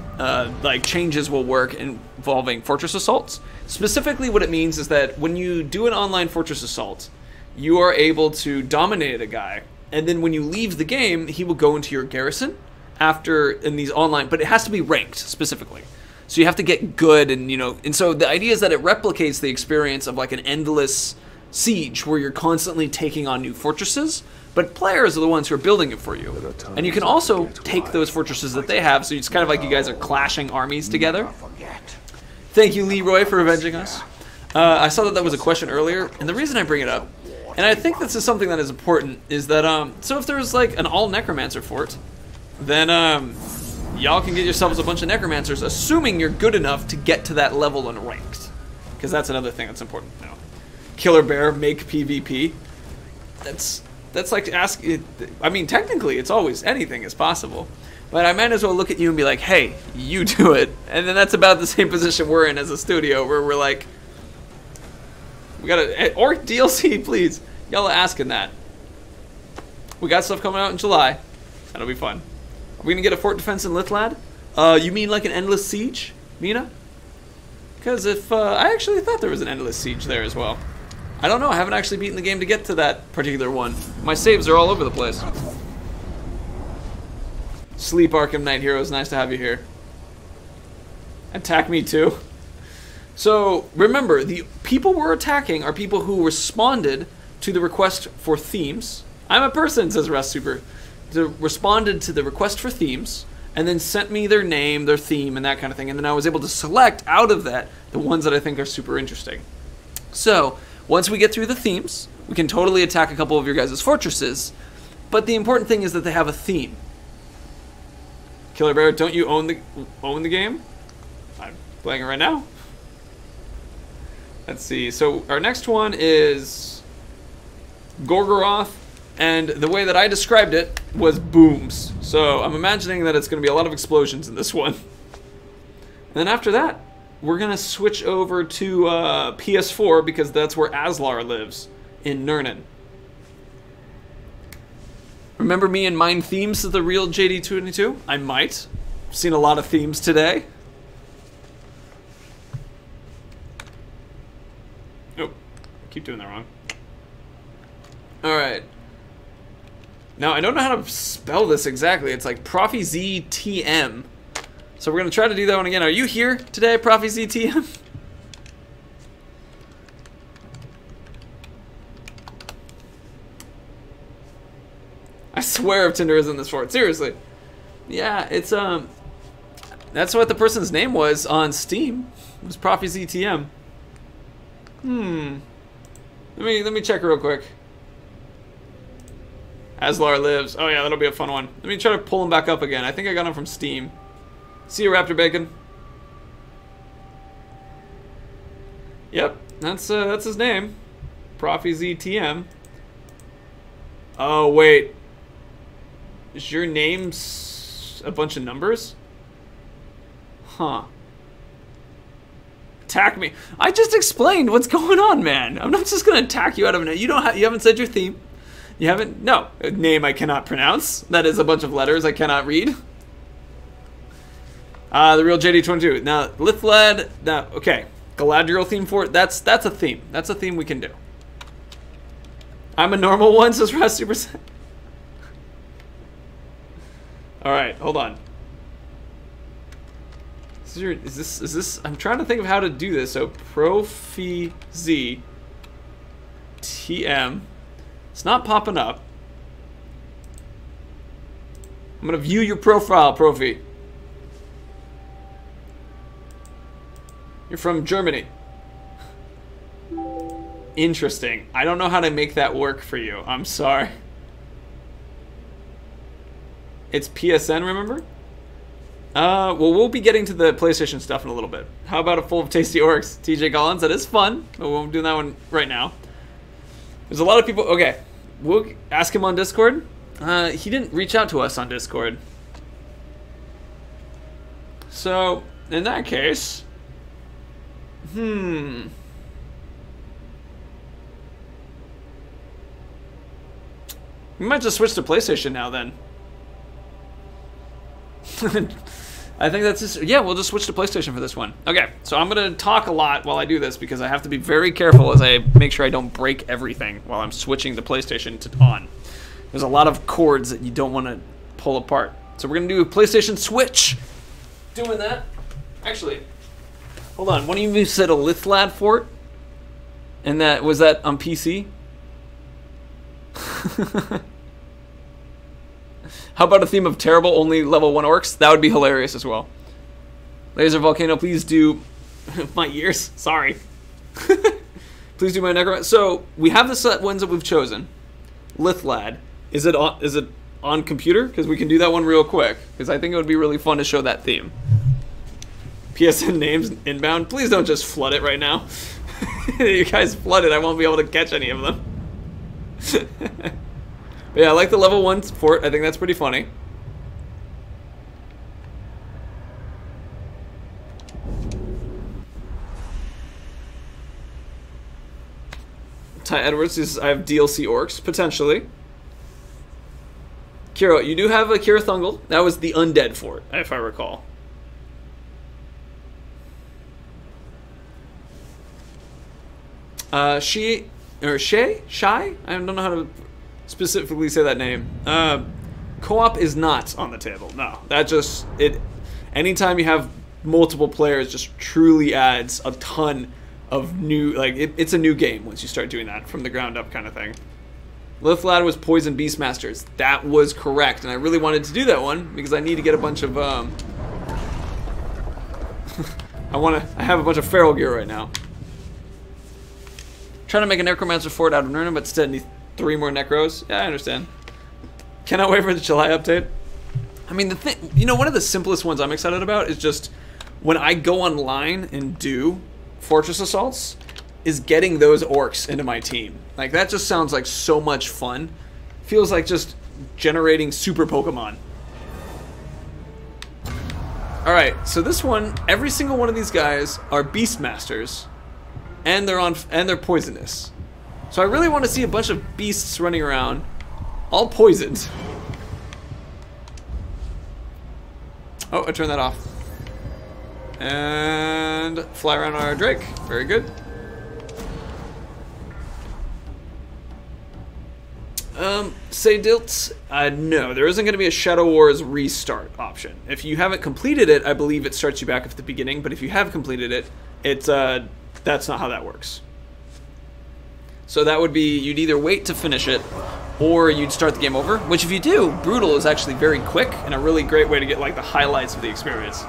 like changes will work involving fortress assaults. Specifically, what it means is that when you do an online fortress assault, you are able to dominate a guy, and then when you leave the game, he will go into your garrison after in these online, but it has to be ranked specifically. So you have to get good, and and so the idea is that it replicates the experience of like an endless siege where you're constantly taking on new fortresses, but players are the ones who are building it for you. And you can also take those fortresses that they have, so it's kind of like you guys are clashing armies together. Thank you, Leroy, for avenging us. I saw that was a question earlier, and the reason I bring it up, and I think this is something that is important, is that so if there's like an all necromancer fort, then y'all can get yourselves a bunch of necromancers, assuming you're good enough to get to that level and ranked, because that's another thing that's important to know. Killer Bear, make PvP. That's like ask. I mean, technically, it's always anything is possible, but I might as well look at you and be like, "Hey, you do it," and then that's about the same position we're in as a studio, where we're like, "We got an orc DLC, please." Y'all are asking that. We got stuff coming out in July. That'll be fun. Are we gonna get a fort defense in Lithlad? You mean like an endless siege, Mina? Because if I actually thought there was an endless siege there as well. I don't know. I haven't actually beaten the game to get to that particular one. My saves are all over the place. Sleep, Arkham Knight Heroes. Nice to have you here. Attack me too. So remember, the people we're attacking are people who responded to the request for themes. I'm a person, says Rest Super. Responded to the request for themes and then sent me their name, their theme, and that kind of thing. And then I was able to select out of that the ones that I think are super interesting. So once we get through the themes, we can totally attack a couple of your guys' fortresses. But the important thing is that they have a theme. Killer Bear, don't you own the game? I'm playing it right now. Let's see. So our next one is Gorgoroth, and the way that I described it was booms. So I'm imagining that it's going to be a lot of explosions in this one. And then after that, we're going to switch over to PS4 because that's where Aslar lives, in Nurnen. Remember me and mine themes to the real JD22? I might. I've seen a lot of themes today. Oh, keep doing that wrong. Alright. Now, I don't know how to spell this exactly. It's like ProfyZTM. So we're going to try to do that one again. Are you here today, ProfyZTM? I swear if Tinder is in this fort. Seriously. Yeah, it's, that's what the person's name was on Steam. It was ProfyZTM. Let me check real quick. Aslar lives. Oh yeah, that'll be a fun one. Let me try to pull him back up again. I think I got him from Steam. See you, Raptor Bacon. Yep, that's his name. ProfyZTM. Oh wait. Is your name a bunch of numbers? Huh. Attack me. I just explained what's going on, man. I'm not just gonna attack you out of a name. You haven't said your theme. You haven't? No. A name I cannot pronounce. That is a bunch of letters I cannot read. The real JD22. Now, Lithlad. Now, okay. Galadriel theme fort. That's a theme. That's a theme we can do. I'm a normal one, says Ras Super. Alright, hold on. Is this? I'm trying to think of how to do this. So, ProfyZTM. It's not popping up. I'm gonna view your profile, Profi. You're from Germany. Interesting. I don't know how to make that work for you. I'm sorry. It's PSN, remember? Well, we'll be getting to the PlayStation stuff in a little bit. How about a full of tasty orcs? TJ Collins, that is fun. But we won't do that one right now. There's a lot of people. Okay, we'll ask him on Discord. He didn't reach out to us on Discord. So, in that case, we might just switch to PlayStation now then. I think that's just, yeah, we'll just switch to PlayStation for this one. Okay, so I'm going to talk a lot while I do this because I have to be very careful as I make sure I don't break everything while I'm switching the PlayStation to on. There's a lot of cords that you don't want to pull apart. So we're going to do a PlayStation Switch. Doing that. Actually, hold on. One of you said a Lithlad fort? And was that on PC? How about a theme of terrible only level 1 orcs? That would be hilarious as well. Laser Volcano, please do my ears. Sorry. Please do my necromancer. So we have the set ones that we've chosen. Lithlad. Is it on computer? Because we can do that one real quick. Because I think it would be really fun to show that theme. PSN names inbound. Please don't just flood it right now. You guys flood it. I won't be able to catch any of them. But yeah, I like the level 1 fort. I think that's pretty funny. Ty Edwards says, I have DLC orcs, potentially. Kiro, you do have a Kira Thungle. That was the Undead Fort, if I recall. Shy? I don't know how to specifically say that name. Co-op is not on the table. No, that just anytime you have multiple players, just truly adds a ton of new. Like it's a new game once you start doing that from the ground up kind of thing. Lithlad was Poison Beastmasters. That was correct, and I really wanted to do that one because I need to get a bunch of. I have a bunch of feral gear right now. Trying to make a Necromancer fort out of Nurna, but instead need 3 more Necros. Yeah, I understand. Cannot wait for the July update. I mean, the thing, one of the simplest ones I'm excited about is just when I go online and do fortress assaults, is getting those orcs into my team. Like, that just sounds like so much fun. Feels like just generating super Pokemon. Alright, so this one, every single one of these guys are Beastmasters. And they're poisonous. So I really want to see a bunch of beasts running around, all poisoned. Oh, I turned that off. And fly around our Drake. Very good. Say Dilt, no, there isn't going to be a Shadow Wars restart option. If you haven't completed it, I believe it starts you back at the beginning, but if you have completed it, that's not how that works. So that would be, you'd either wait to finish it, or you'd start the game over, which if you do, Brutal is actually very quick, and a really great way to get like the highlights of the experience.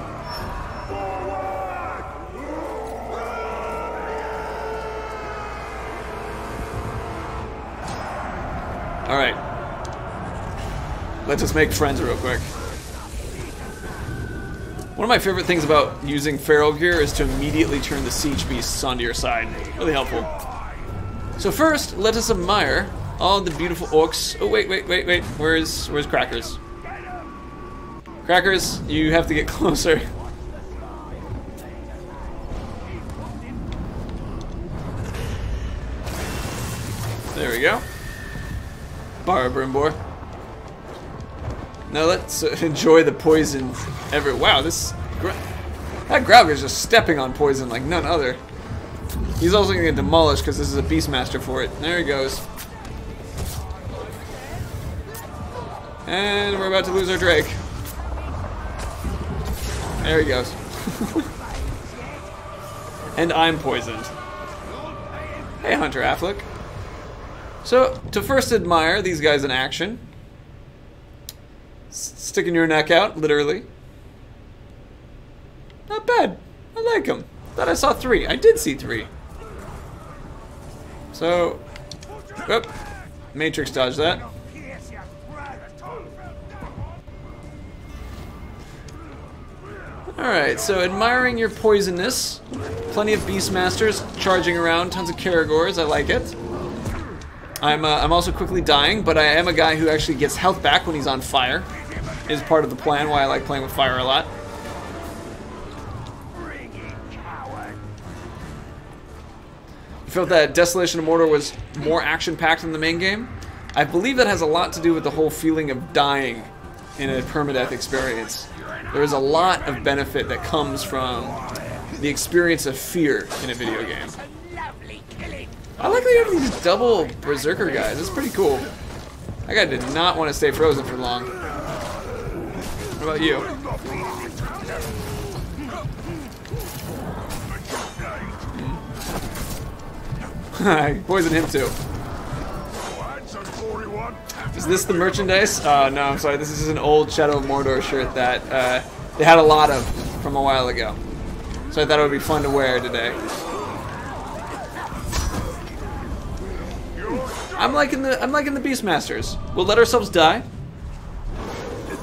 Alright. Let's just make friends real quick. One of my favorite things about using feral gear is to immediately turn the siege beasts onto your side. Really helpful. So first, let us admire all the beautiful orcs. Oh, wait. Where's Crackers? Crackers, you have to get closer. There we go. Celebrimbor. Now let's enjoy the poison Wow, that Grauger's just stepping on poison like none other. He's also gonna get demolished because this is a Beastmaster for it. There he goes. And we're about to lose our Drake. There he goes. And I'm poisoned. Hey, Hunter Affleck. So, to first admire these guys in action. Sticking your neck out, literally. Not bad. I like them. Thought I saw 3. I did see 3. So, whoop. Matrix dodge that. Alright, so admiring your poisonness. Plenty of Beastmasters charging around, tons of Karagors, I like it. I'm also quickly dying, but I am a guy who actually gets health back when he's on fire. Is part of the plan, why I like playing with fire a lot. I felt that Desolation of Mordor was more action-packed than the main game. I believe that has a lot to do with the whole feeling of dying in a permadeath experience. There is a lot of benefit that comes from the experience of fear in a video game. I like that you have these double Berserker guys. It's pretty cool. That guy did not want to stay frozen for long. What about you? I poisoned him too. Is this the merchandise? No, I'm sorry. This is an old Shadow of Mordor shirt that they had a lot of from a while ago. So I thought it would be fun to wear today. I'm liking the Beastmasters. We'll let ourselves die.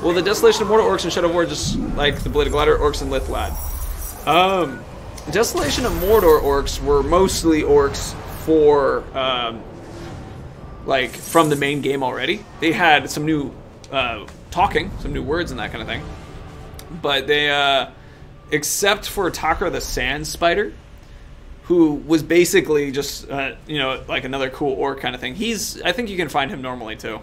Well, the Desolation of Mordor orcs and Shadow of War just like the Blade of Glider orcs and Lithlad. Desolation of Mordor orcs were mostly orcs for like from the main game already. They had some new talking, some new words and that kind of thing. But they, except for Takra the Sand Spider, who was basically just, you know, like another cool orc kind of thing. I think you can find him normally too.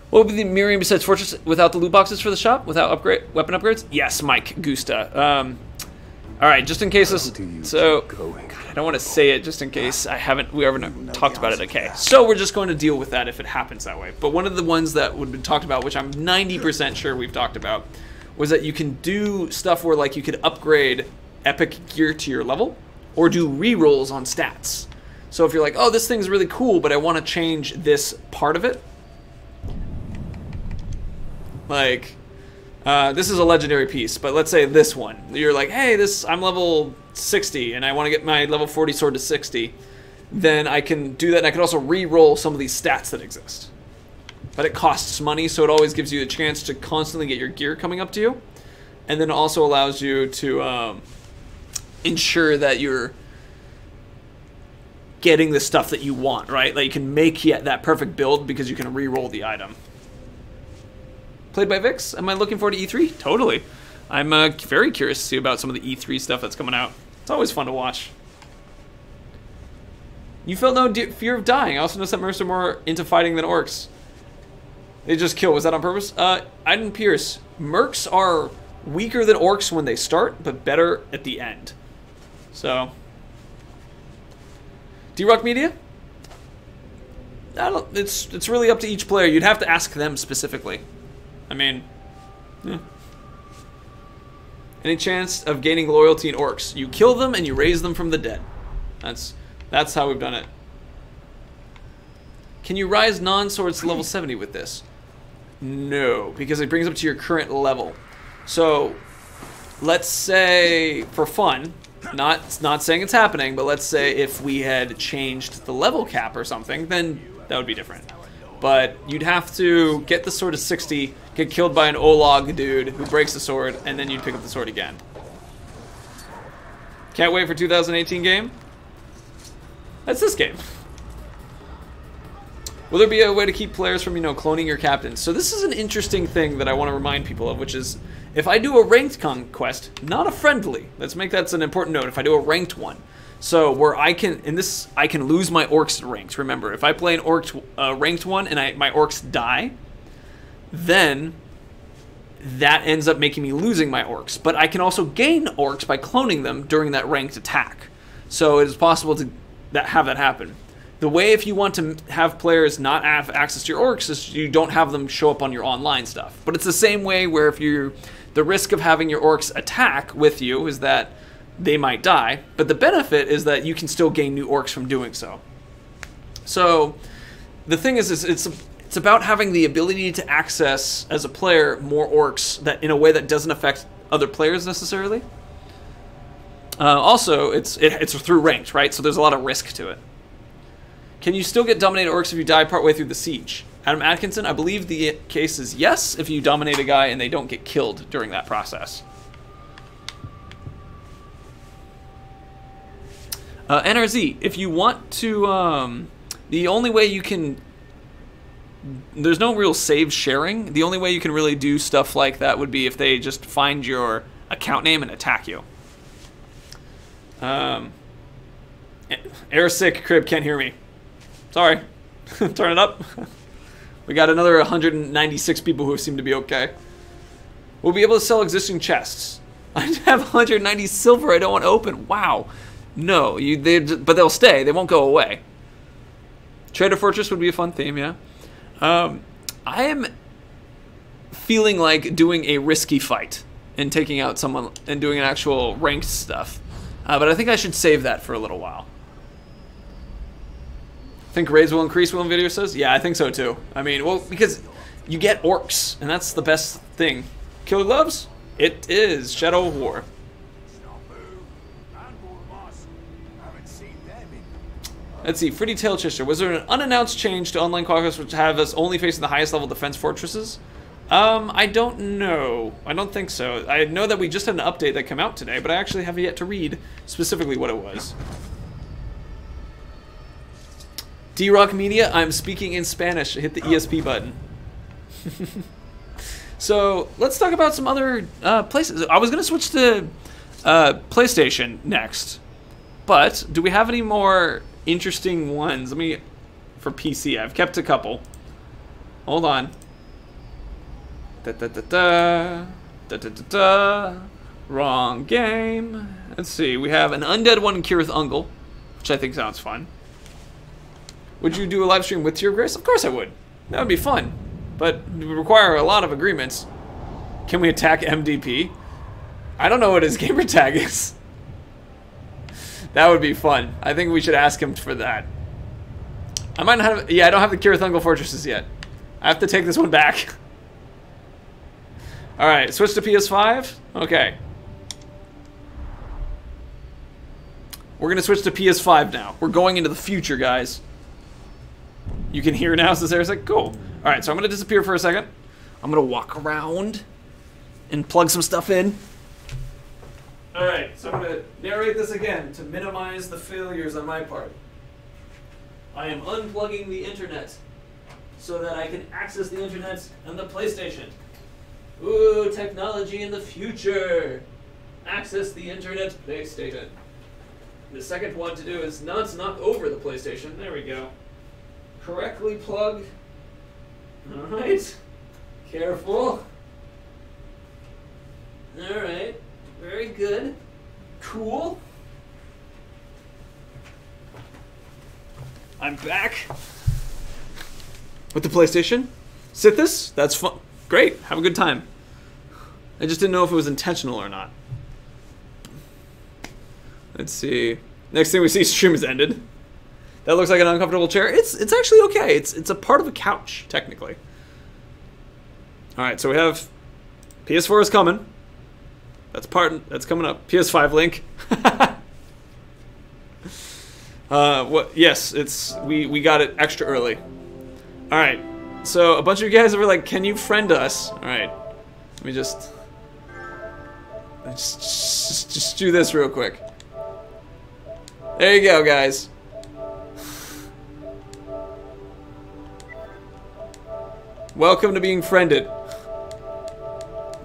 What would be the Miriam besides Fortress without the loot boxes for the shop? Without weapon upgrades? Yes, Mike Gusta. All right, just in case this. So, God, I don't want to say it just in case we haven't talked about it. Okay, so we're just going to deal with that if it happens that way. But one of the ones that would have been talked about, which I'm 90% sure we've talked about, was that you can do stuff where like you could upgrade epic gear to your level, or do re-rolls on stats. So if you're like, oh, this thing's really cool, but I want to change this part of it. Like, this is a legendary piece, but let's say this one. You're like, hey, I'm level 60, and I want to get my level 40 sword to 60. Then I can do that, and I can also re-roll some of these stats that exist. But it costs money, so it always gives you a chance to constantly get your gear coming up to you. And then it also allows you to ensure that you're getting the stuff that you want, right? Like you can make that perfect build because you can re-roll the item. Played by Vix? Am I looking forward to E3? Totally. I'm very curious to see about some of the E3 stuff that's coming out. It's always fun to watch. You felt no fear of dying. I also noticed that Mercs are more into fighting than orcs. They just kill. Was that on purpose? I didn't pierce. Mercs are weaker than orcs when they start, but better at the end. So, D-Rock Media? It's really up to each player. You'd have to ask them specifically. I mean, yeah. Any chance of gaining loyalty in orcs? You kill them and you raise them from the dead. That's how we've done it. Can you rise non-swords to level 70 with this? No, because it brings up to your current level. So, let's say, for fun, not saying it's happening, but let's say if we had changed the level cap or something, then that would be different. But you'd have to get the sword to 60, get killed by an Olog dude who breaks the sword, and then you'd pick up the sword again. Can't wait for 2018 game? That's this game. Will there be a way to keep players from, cloning your captains? So this is an interesting thing that I want to remind people of, which is, if I do a ranked conquest, not a friendly, let's make that an important note, if I do a ranked one, so where I can lose my orcs ranked. Remember, if I play an ranked one and my orcs die, then that ends up making me losing my orcs. But I can also gain orcs by cloning them during that ranked attack. So it is possible to have that happen. The way if you want to have players not have access to your orcs is you don't have them show up on your online stuff. But it's the same way where if the risk of having your orcs attack with you is that they might die, but the benefit is that you can still gain new orcs from doing so. So the thing is it's about having the ability to access as a player more orcs that in a way that doesn't affect other players necessarily. Also, it's through ranked, right? So there's a lot of risk to it. Can you still get dominated orcs if you die partway through the siege? Adam Atkinson, I believe the case is yes, if you dominate a guy and they don't get killed during that process. NRZ, if you want to, the only way you can, there's no real save sharing. The only way you can really do stuff like that would be if they just find your account name and attack you. Air sick crib can't hear me. Sorry. Turn it up. We got another 196 people who seem to be okay. We'll be able to sell existing chests. I have 190 silver I don't want to open. Wow. No, but they'll stay. They won't go away. Trader Fortress would be a fun theme, yeah. I am feeling like doing a risky fight and taking out someone and doing an actual ranked stuff. But I think I should save that for a little while. Think raids will increase, Will Video says? Yeah, I think so too. I mean, well, because you get orcs, and that's the best thing. Killer Gloves? It is Shadow of War. Let's see, Fritty Tailchister. Was there an unannounced change to online conquest which have us only facing the highest level defense fortresses? I don't know. I don't think so. I know that we just had an update that came out today, but I actually have yet to read specifically what it was. D-Rock Media, I'm speaking in Spanish. Hit the ESP button. So, let's talk about some other places. I was going to switch to PlayStation next. But do we have any more interesting ones? Let me, for PC, I've kept a couple. Hold on. Wrong game. Let's see. We have an undead one in Kirith Ungol, which I think sounds fun. Would you do a live stream with Tear of Grace? Of course I would. That would be fun. But it would require a lot of agreements. Can we attack MDP? I don't know what his gamer tag is. That would be fun. I think we should ask him for that. I might not have... Yeah, I don't have the Kirith Ungol Fortresses yet. I have to take this one back. Alright, switch to PS5? Okay. We're gonna switch to PS5 now. We're going into the future, guys. You can hear now, says Sarah's like, cool. Alright, so I'm gonna disappear for a second. I'm gonna walk around and plug some stuff in. Alright, so I'm gonna narrate this again to minimize the failures on my part. I am unplugging the internet so that I can access the internet and the PlayStation. Ooh, technology in the future. Access the internet, PlayStation. The second one to do is not knock over the PlayStation. There we go. Correctly plug. Alright. Careful. Alright. Very good. Cool. I'm back with the PlayStation. Sithis, that's fun. Great. Have a good time. I just didn't know if it was intentional or not. Let's see. Next thing we see, stream is ended. That looks like an uncomfortable chair. It's actually okay. It's a part of a couch, technically. Alright, so we have PS4 is coming. That's coming up. PS5 link. Yes, we got it extra early. Alright. So a bunch of you guys were like, can you friend us? Alright. Let me just do this real quick. There you go, guys. Welcome to being friended.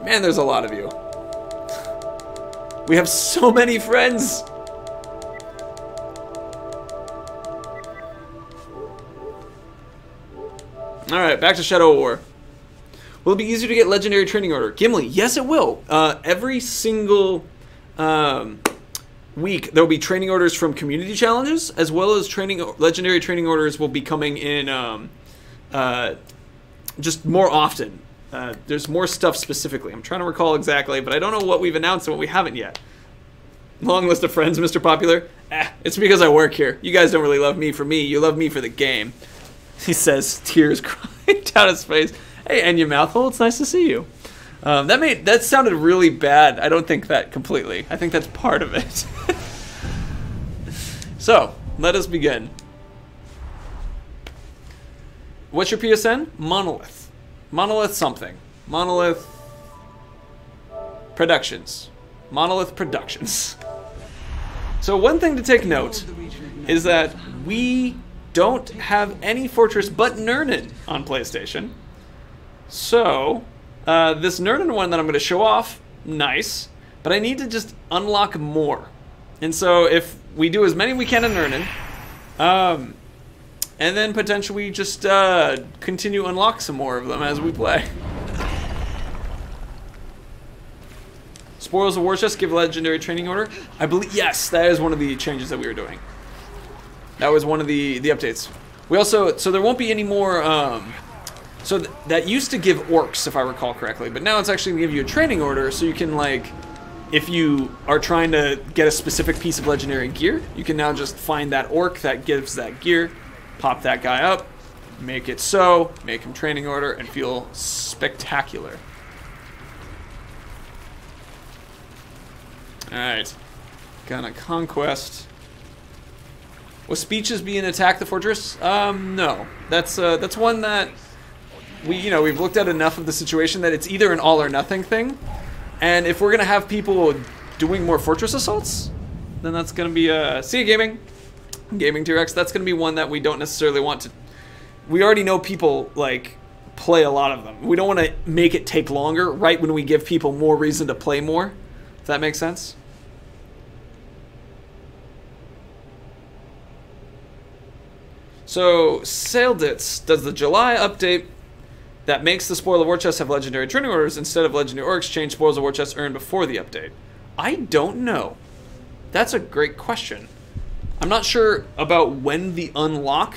Man, there's a lot of you. We have so many friends. Alright, back to Shadow War. Will it be easier to get Legendary Training Order? Gimli, yes it will. Every single week there will be training orders from community challenges, as well as Legendary Training Orders will be coming in just more often. There's more stuff specifically. I'm trying to recall exactly, but I don't know what we've announced and what we haven't yet. Long list of friends, Mr. Popular. It's because I work here. You guys don't really love me for me. You love me for the game. He says, tears crying down his face. Hey, Enya Mouthhole, it's nice to see you. That sounded really bad. I don't think that completely. I think that's part of it. So, let us begin. What's your PSN? Monolith. Monolith something. Monolith Productions. Monolith Productions. So one thing to take note is that we don't have any fortress but Nurnen on PlayStation. So, this Nurnen one that I'm going to show off, nice, but I need to just unlock more. And so if we do as many we can in Nurnen, and then potentially just continue to unlock some more of them as we play. Spoils of War Chest, give Legendary Training Order. I believe, yes, that is one of the changes that we were doing. That was one of the updates. We also, so there won't be any more, that used to give orcs, if I recall correctly, but now it's actually going to give you a training order, so you can, like, if you are trying to get a specific piece of legendary gear, you can now just find that orc that gives that gear, pop that guy up, make it so, make him training order, and feel spectacular. Alright. Gonna conquest. Will speeches be an attack the fortress? No. That's one that we've looked at enough of the situation that it's either an all or nothing thing. And if we're gonna have people doing more fortress assaults, then that's gonna be see you Gaming T-Rex, that's gonna be one that we don't necessarily want to. We already know people like play a lot of them. We don't want to make it take longer right when we give people more reason to play more. If that makes sense. So, Sailditz, does the July update that makes the Spoil of War chests have legendary training orders instead of legendary orcs change Spoils of War chests earned before the update? I don't know. That's a great question. I'm not sure about when the unlock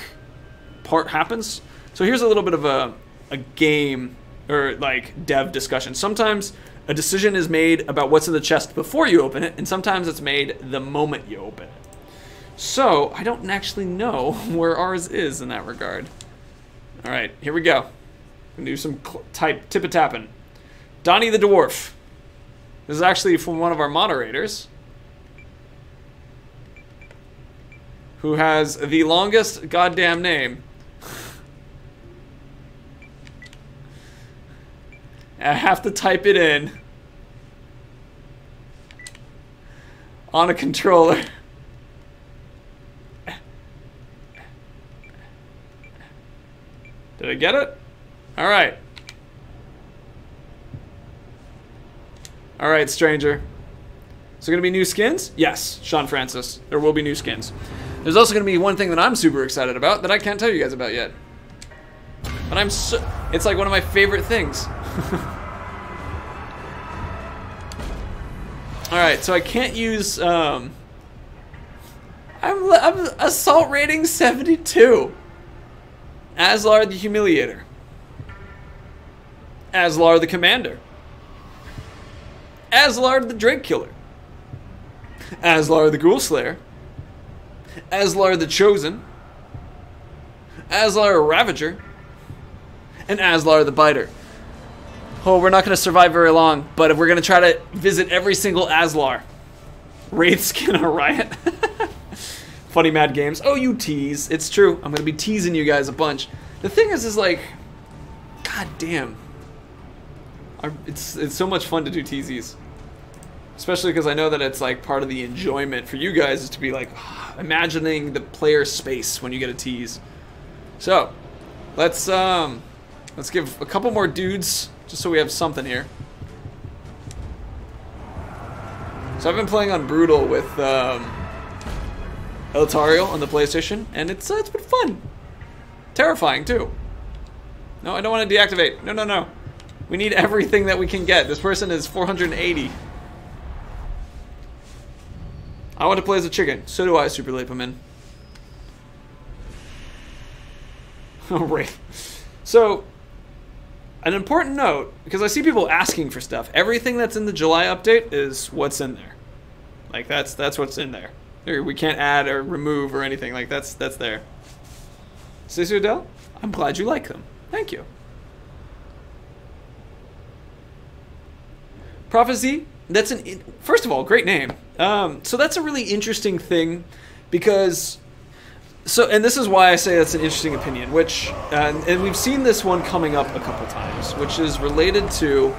part happens. So here's a little bit of a game or like dev discussion. Sometimes a decision is made about what's in the chest before you open it, and sometimes it's made the moment you open it. So I don't actually know where ours is in that regard. All right, here we go. I'm gonna do some tip-a-tapping. Donnie the Dwarf. This is actually from one of our moderators, who has the longest goddamn name. I have to type it in on a controller. Did I get it? All right. All right, stranger. So gonna be new skins? Yes, Sean Francis. There will be new skins. There's also gonna be one thing that I'm super excited about that I can't tell you guys about yet. But it's like one of my favorite things. All right, so I can't use. I'm assault rating 72. Aslar the Humiliator. Aslar the Commander. Aslar the Drake Killer. Aslar the Ghoul Slayer. Aslar the Chosen. Aslar Ravager. And Aslar the Biter. Oh, we're not going to survive very long, but we're going to try to visit every single Aslar. Wraith Skin or Riot. Funny Mad Games. Oh, you tease. It's true. I'm going to be teasing you guys a bunch. The thing is like, god damn. It's so much fun to do teasies. Especially because I know that it's like part of the enjoyment for you guys is to be like, imagining the player's space when you get a tease. So, let's give a couple more dudes, just so we have something here. So I've been playing on Brutal with Eltariel on the PlayStation, and it's been fun. Terrifying, too. No, I don't want to deactivate. No, no, no. We need everything that we can get. This person is 480. I want to play as a chicken. So do I, Super Lepamin. Oh, right. So, an important note, because I see people asking for stuff. Everything that's in the July update is what's in there. Like, that's what's in there. We can't add or remove or anything. Like, that's there. Stacey Odell, I'm glad you like them. Thank you. Prophecy, first of all, great name. So that's a really interesting thing because, and this is why I say that's an interesting opinion, which, and we've seen this one coming up a couple times, which is related to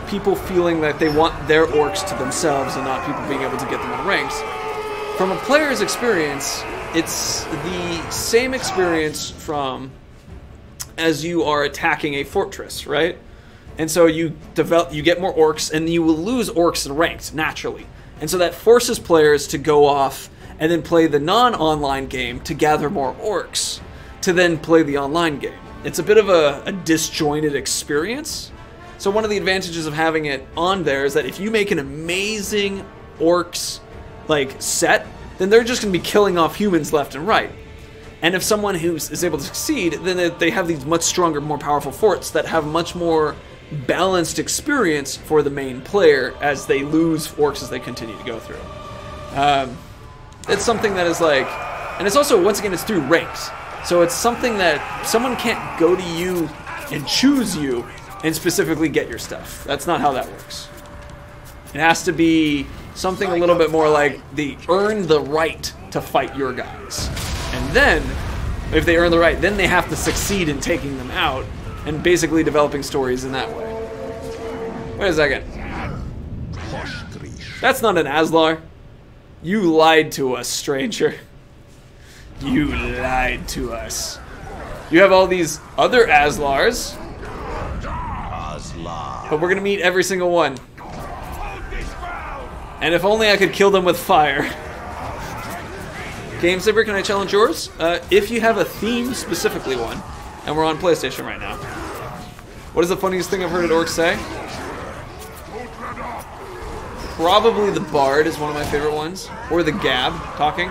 people feeling that they want their orcs to themselves and not people being able to get them in ranks. From a player's experience, it's the same experience as you are attacking a fortress, right? And so you get more orcs, and you will lose orcs in ranked naturally. And so that forces players to go off and then play the non-online game to gather more orcs, to then play the online game. It's a bit of a disjointed experience. So one of the advantages of having it on there is that if you make an amazing orcs set, then they're just going to be killing off humans left and right. And if someone who is able to succeed, then they have these much stronger, more powerful forts that have much more balanced experience for the main player as they lose orcs as they continue to go through. It's something that is like, and it's also, once again, it's through ranks. So it's something that someone can't go to you and choose you and specifically get your stuff. That's not how that works. It has to be something a little bit more like they earn the right to fight your guys. And then, if they earn the right, then they have to succeed in taking them out and basically developing stories in that way. Wait a second. That's not an Aslar. You lied to us, stranger. You lied to us. You have all these other Aslars, but we're gonna meet every single one. And if only I could kill them with fire. Game Saver, can I challenge yours? If you have a theme, specifically one, and we're on PlayStation right now. What is the funniest thing I've heard an orc say? Probably the Bard is one of my favorite ones. Or the Gab talking.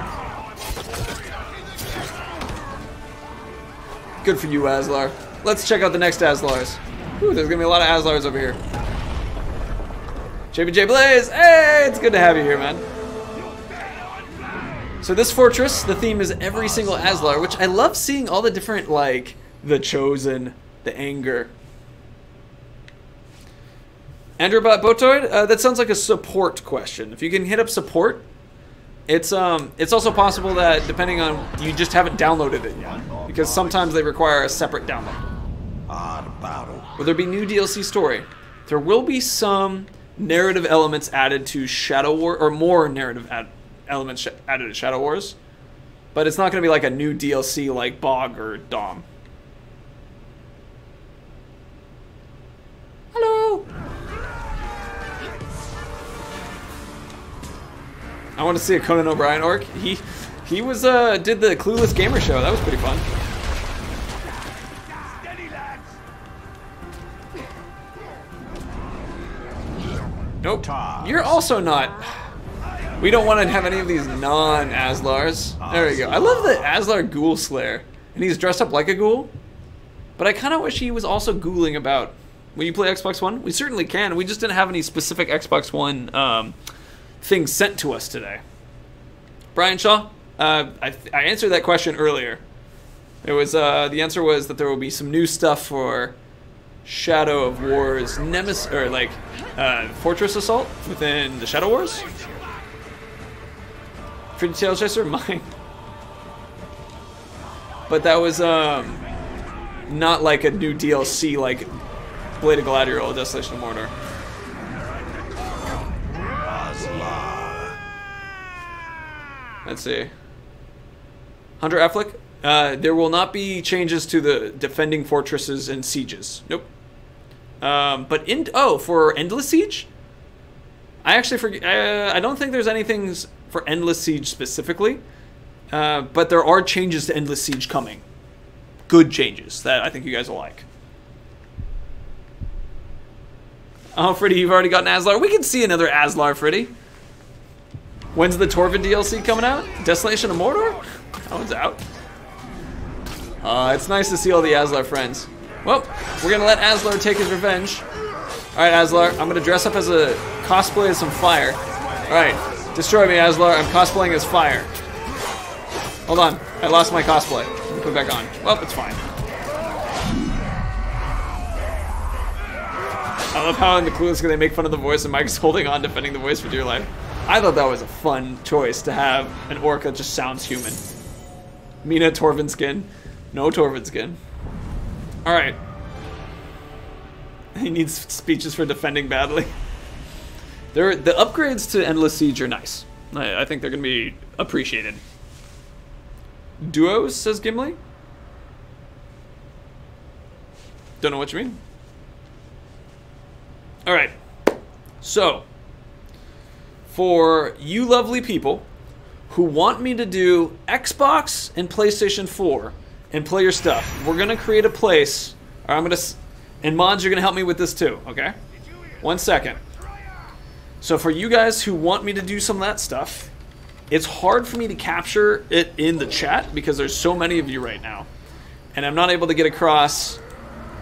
Good for you, Aslar. Let's check out the next Aslars. Ooh, there's gonna be a lot of Aslars over here. JBJ Blaze! Hey, it's good to have you here, man. So this fortress, the theme is every single Aslar, which I love seeing all the different, like, the Chosen, the Anger. Androbot Botoid, that sounds like a support question. If you can hit up support, it's also possible that depending on, you just haven't downloaded it yet, because sometimes they require a separate download. Will there be new DLC story? There will be some narrative elements added to Shadow War, or more narrative elements added to Shadow Wars, but it's not going to be like a new DLC like Bog or Dom. Hello. I want to see a Conan O'Brien orc. He was did the Clueless Gamer show. That was pretty fun. Nope. You're also not. We don't want to have any of these non-Aslars. There we go. I love the Aslar Ghoul Slayer. And he's dressed up like a ghoul. But I kind of wish he was also ghouling about. When you play Xbox One, we certainly can. We just didn't have any specific Xbox One things sent to us today. Brian Shaw, I answered that question earlier. It was the answer was that there will be some new stuff for Shadow of War's Nemesis, or like Fortress Assault within the Shadow Wars. Pretty Tail Chaser, mine. But that was not like a new DLC like Blade of Galadriel or Desolation of Mordor. Let's see. Hunter Affleck, there will not be changes to the defending fortresses and sieges. Nope. But for Endless Siege? I actually forget. I don't think there's anything for Endless Siege specifically. But there are changes to Endless Siege coming. Good changes that I think you guys will like. Oh, Freddy, you've already gotten Aslar. We can see another Aslar, Freddy. When's the Torvin DLC coming out? Desolation of Mordor? That one's out. It's nice to see all the Aslar friends. Well, we're gonna let Aslar take his revenge. Alright, Aslar, I'm gonna dress up as a cosplay as some fire. Alright, destroy me, Aslar. I'm cosplaying as fire. Hold on, I lost my cosplay. Let me put it back on. Well, it's fine. I love how in the Clueless they make fun of the voice and Mike's holding on, defending the voice for dear life. I thought that was a fun choice to have an orc that just sounds human. Mina Torvin skin. No Torvin skin. Alright. He needs speeches for defending badly. The upgrades to Endless Siege are nice. I think they're going to be appreciated. Duos, says Gimli? Don't know what you mean. Alright. So, for you lovely people who want me to do Xbox and PlayStation 4 and play your stuff, we're going to create a place, or I'm going to, and mods, you're going to help me with this too, okay? 1 second. So for you guys who want me to do some of that stuff, it's hard for me to capture it in the chat because there's so many of you right now. And I'm not able to get across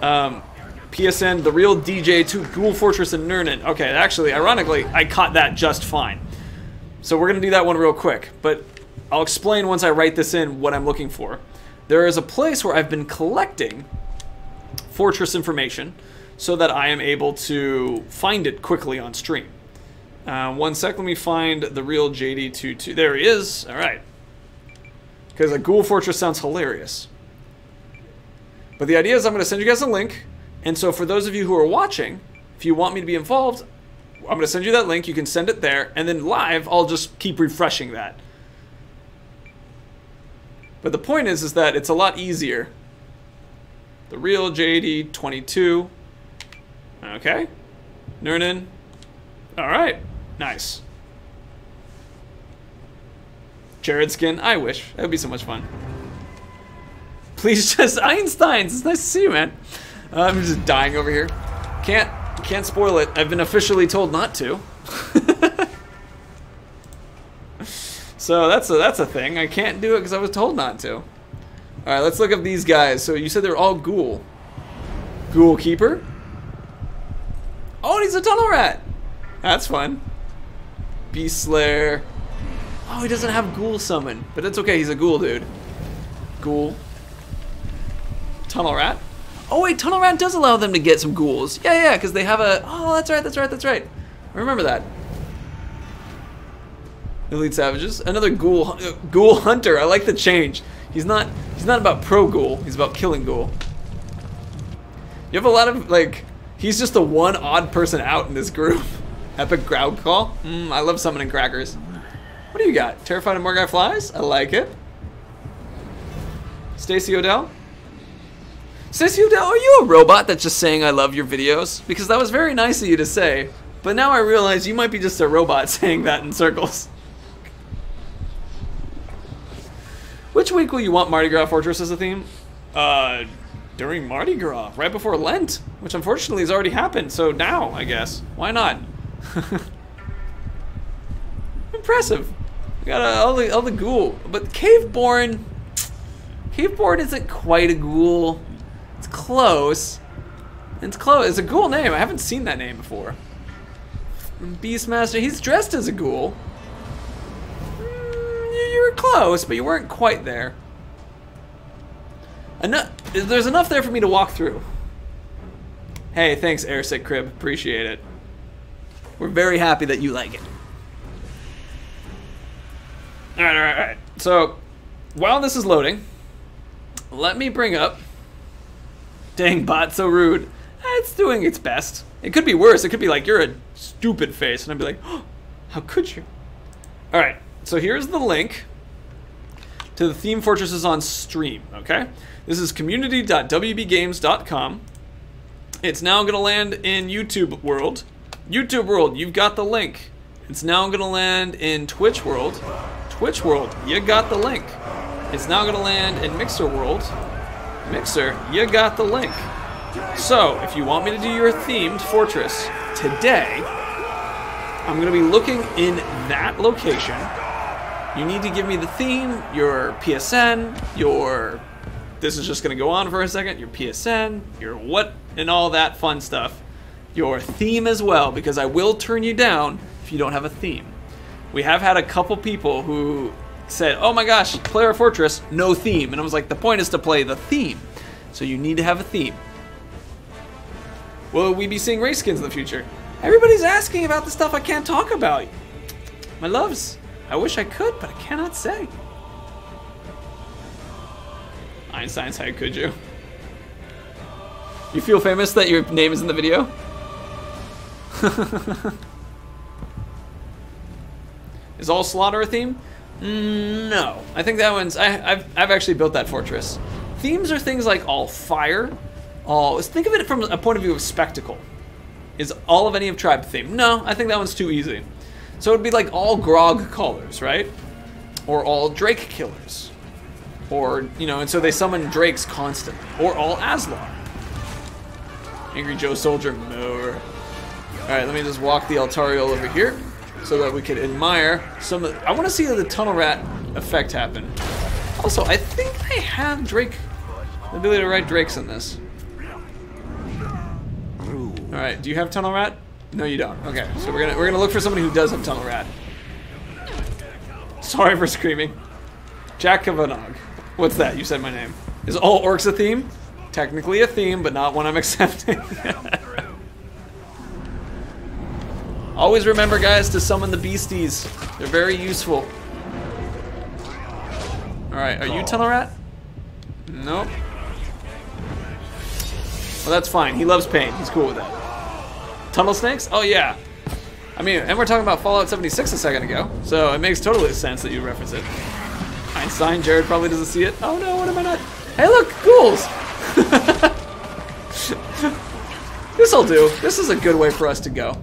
PSN, the real DJ, to Ghoul Fortress and Nurnin. Okay, actually, ironically, I caught that just fine. So we're going to do that one real quick. But I'll explain once I write this in what I'm looking for. There is a place where I've been collecting Fortress information so that I am able to find it quickly on stream. 1 sec, let me find the real JD22. There he is. All right. Because a Ghoul Fortress sounds hilarious. But the idea is I'm going to send you guys a link. And so for those of you who are watching, if you want me to be involved, I'm going to send you that link. You can send it there. And then live, I'll just keep refreshing that. But the point is that it's a lot easier. The real JD22. Okay. Nurnin. All right. Nice. Jared skin. I wish. That would be so much fun. Please just Einsteins. It's nice to see you, man. I'm just dying over here. Can't spoil it. I've been officially told not to. So that's a thing. I can't do it because I was told not to. All right, let's look up these guys. So you said they're all ghoul. Ghoul keeper. Oh, and he's a tunnel rat. That's fun. Beast Slayer. Oh, he doesn't have ghoul summon, but that's okay. He's a ghoul dude. Ghoul. Tunnel rat. Oh wait, tunnel rat does allow them to get some ghouls. Yeah, because they have a. Oh, that's right. I remember that. Elite Savages. Another ghoul hunter. I like the change. He's not about pro ghoul. He's about killing ghoul. You have a lot of like. He's just the one odd person out in this group. Epic Ground Call. I love summoning crackers. What do you got? Terrified of more guy flies. I like it. Stacey Odell. Stacey Odell, are you a robot that's just saying I love your videos? Because that was very nice of you to say. But now I realize you might be just a robot saying that in circles. Which week will you want Mardi Gras Fortress as a theme? During Mardi Gras, right before Lent, which unfortunately has already happened, so now, I guess. Why not? Impressive. We got all the ghoul. But Caveborn isn't quite a ghoul. It's close. It's close. It's a ghoul name. I haven't seen that name before. Beastmaster, he's dressed as a ghoul. You were close, but you weren't quite there. There's enough there for me to walk through. Hey, thanks, Airsick Crib. Appreciate it. We're very happy that you like it. All right. So, while this is loading, let me bring up... Dang, bot, so rude. It's doing its best. It could be worse. It could be like, you're a stupid face. And I'd be like, oh, how could you? All right, so here's the link to the theme fortresses on stream, okay? This is community.wbgames.com. It's now going to land in YouTube World. YouTube World, you've got the link. It's now going to land in Twitch World. Twitch World, you got the link. It's now going to land in Mixer World. Mixer, you got the link. So, if you want me to do your themed fortress today, I'm going to be looking in that location. You need to give me the theme, your PSN, your... This is just going to go on for a second. Your PSN, your what, and all that fun stuff. Your theme as well, because I will turn you down if you don't have a theme. We have had a couple people who said, oh my gosh, play our fortress, no theme. And I was like, the point is to play the theme. So you need to have a theme. Will we be seeing race skins in the future? Everybody's asking about the stuff I can't talk about. My loves, I wish I could, but I cannot say. Einstein's, how could you? You feel famous that your name is in the video? Is all slaughter a theme? No. I think that one's... I've actually built that fortress. Themes are things like all fire, all... Think of it from a point of view of spectacle. Is all of any of tribe theme? No, I think that one's too easy. So it would be like all grog callers, right? Or all drake killers. Or, you know, and so they summon drakes constantly. Or all Aslar. Angry Joe Soldier mower. Alright, let me just walk the Altariel over here so that we can admire some of the... I want to see the tunnel rat effect happen. Also, I think I have Drake... the ability to write Drakes in this. Alright, do you have tunnel rat? No, you don't. Okay, so we're gonna look for somebody who does have tunnel rat. Sorry for screaming. Jack Kavanog. What's that? You said my name. Is all orcs a theme? Technically a theme, but not one I'm accepting. Always remember, guys, to summon the beasties. They're very useful. Alright, are you tunnel rat? Nope. Well, that's fine. He loves pain. He's cool with that. Tunnel snakes? Oh, yeah. I mean, and we're talking about Fallout 76 a second ago, so it makes totally sense that you reference it. Einstein, Jared probably doesn't see it. Oh no, what am I not? Hey look, ghouls! This'll do. This is a good way for us to go.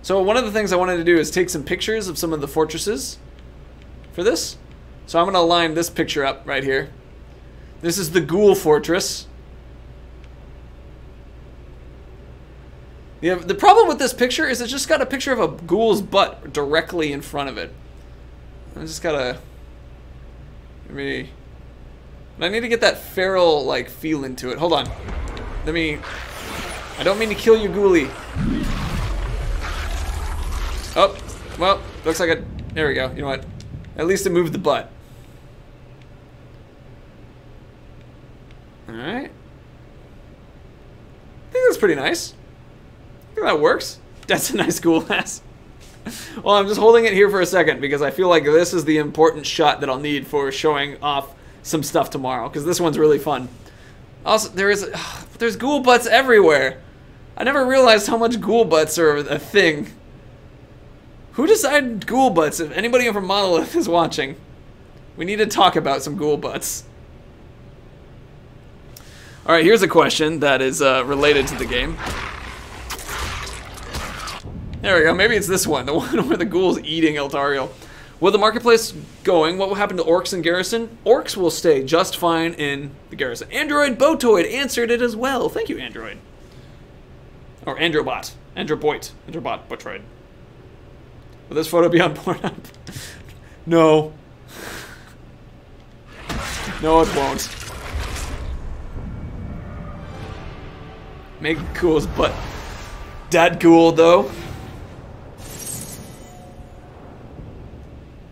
So one of the things I wanted to do is take some pictures of some of the fortresses for this. So I'm going to line this picture up right here. This is the Ghoul Fortress. The problem with this picture is it's just got a picture of a ghoul's butt directly in front of it. I just gotta... I need to get that feral, like, feel into it. Hold on. I don't mean to kill you, ghoulie. Oh, well, looks like it... There we go. You know what? At least it moved the butt. Alright. I think that's pretty nice. I think that works. That's a nice ghoul ass. Well, I'm just holding it here for a second because I feel like this is the important shot that I'll need for showing off some stuff tomorrow, because this one's really fun. Also, there's ghoul butts everywhere. I never realized how much ghoul butts are a thing. Who decided ghoul butts? If anybody from Monolith is watching, we need to talk about some ghoul butts. Alright, here's a question that is related to the game. There we go. Maybe it's this one, the one where the ghoul's eating Eltariel. With the marketplace going, what will happen to orcs in Garrison? Orcs will stay just fine in the Garrison. Android Botoid answered it as well. Thank you, Android. Or Androbot. Androboit. Androbot Botroid. Will this photo be on Pornhub? No. No, it won't. Make ghouls, but that ghoul though.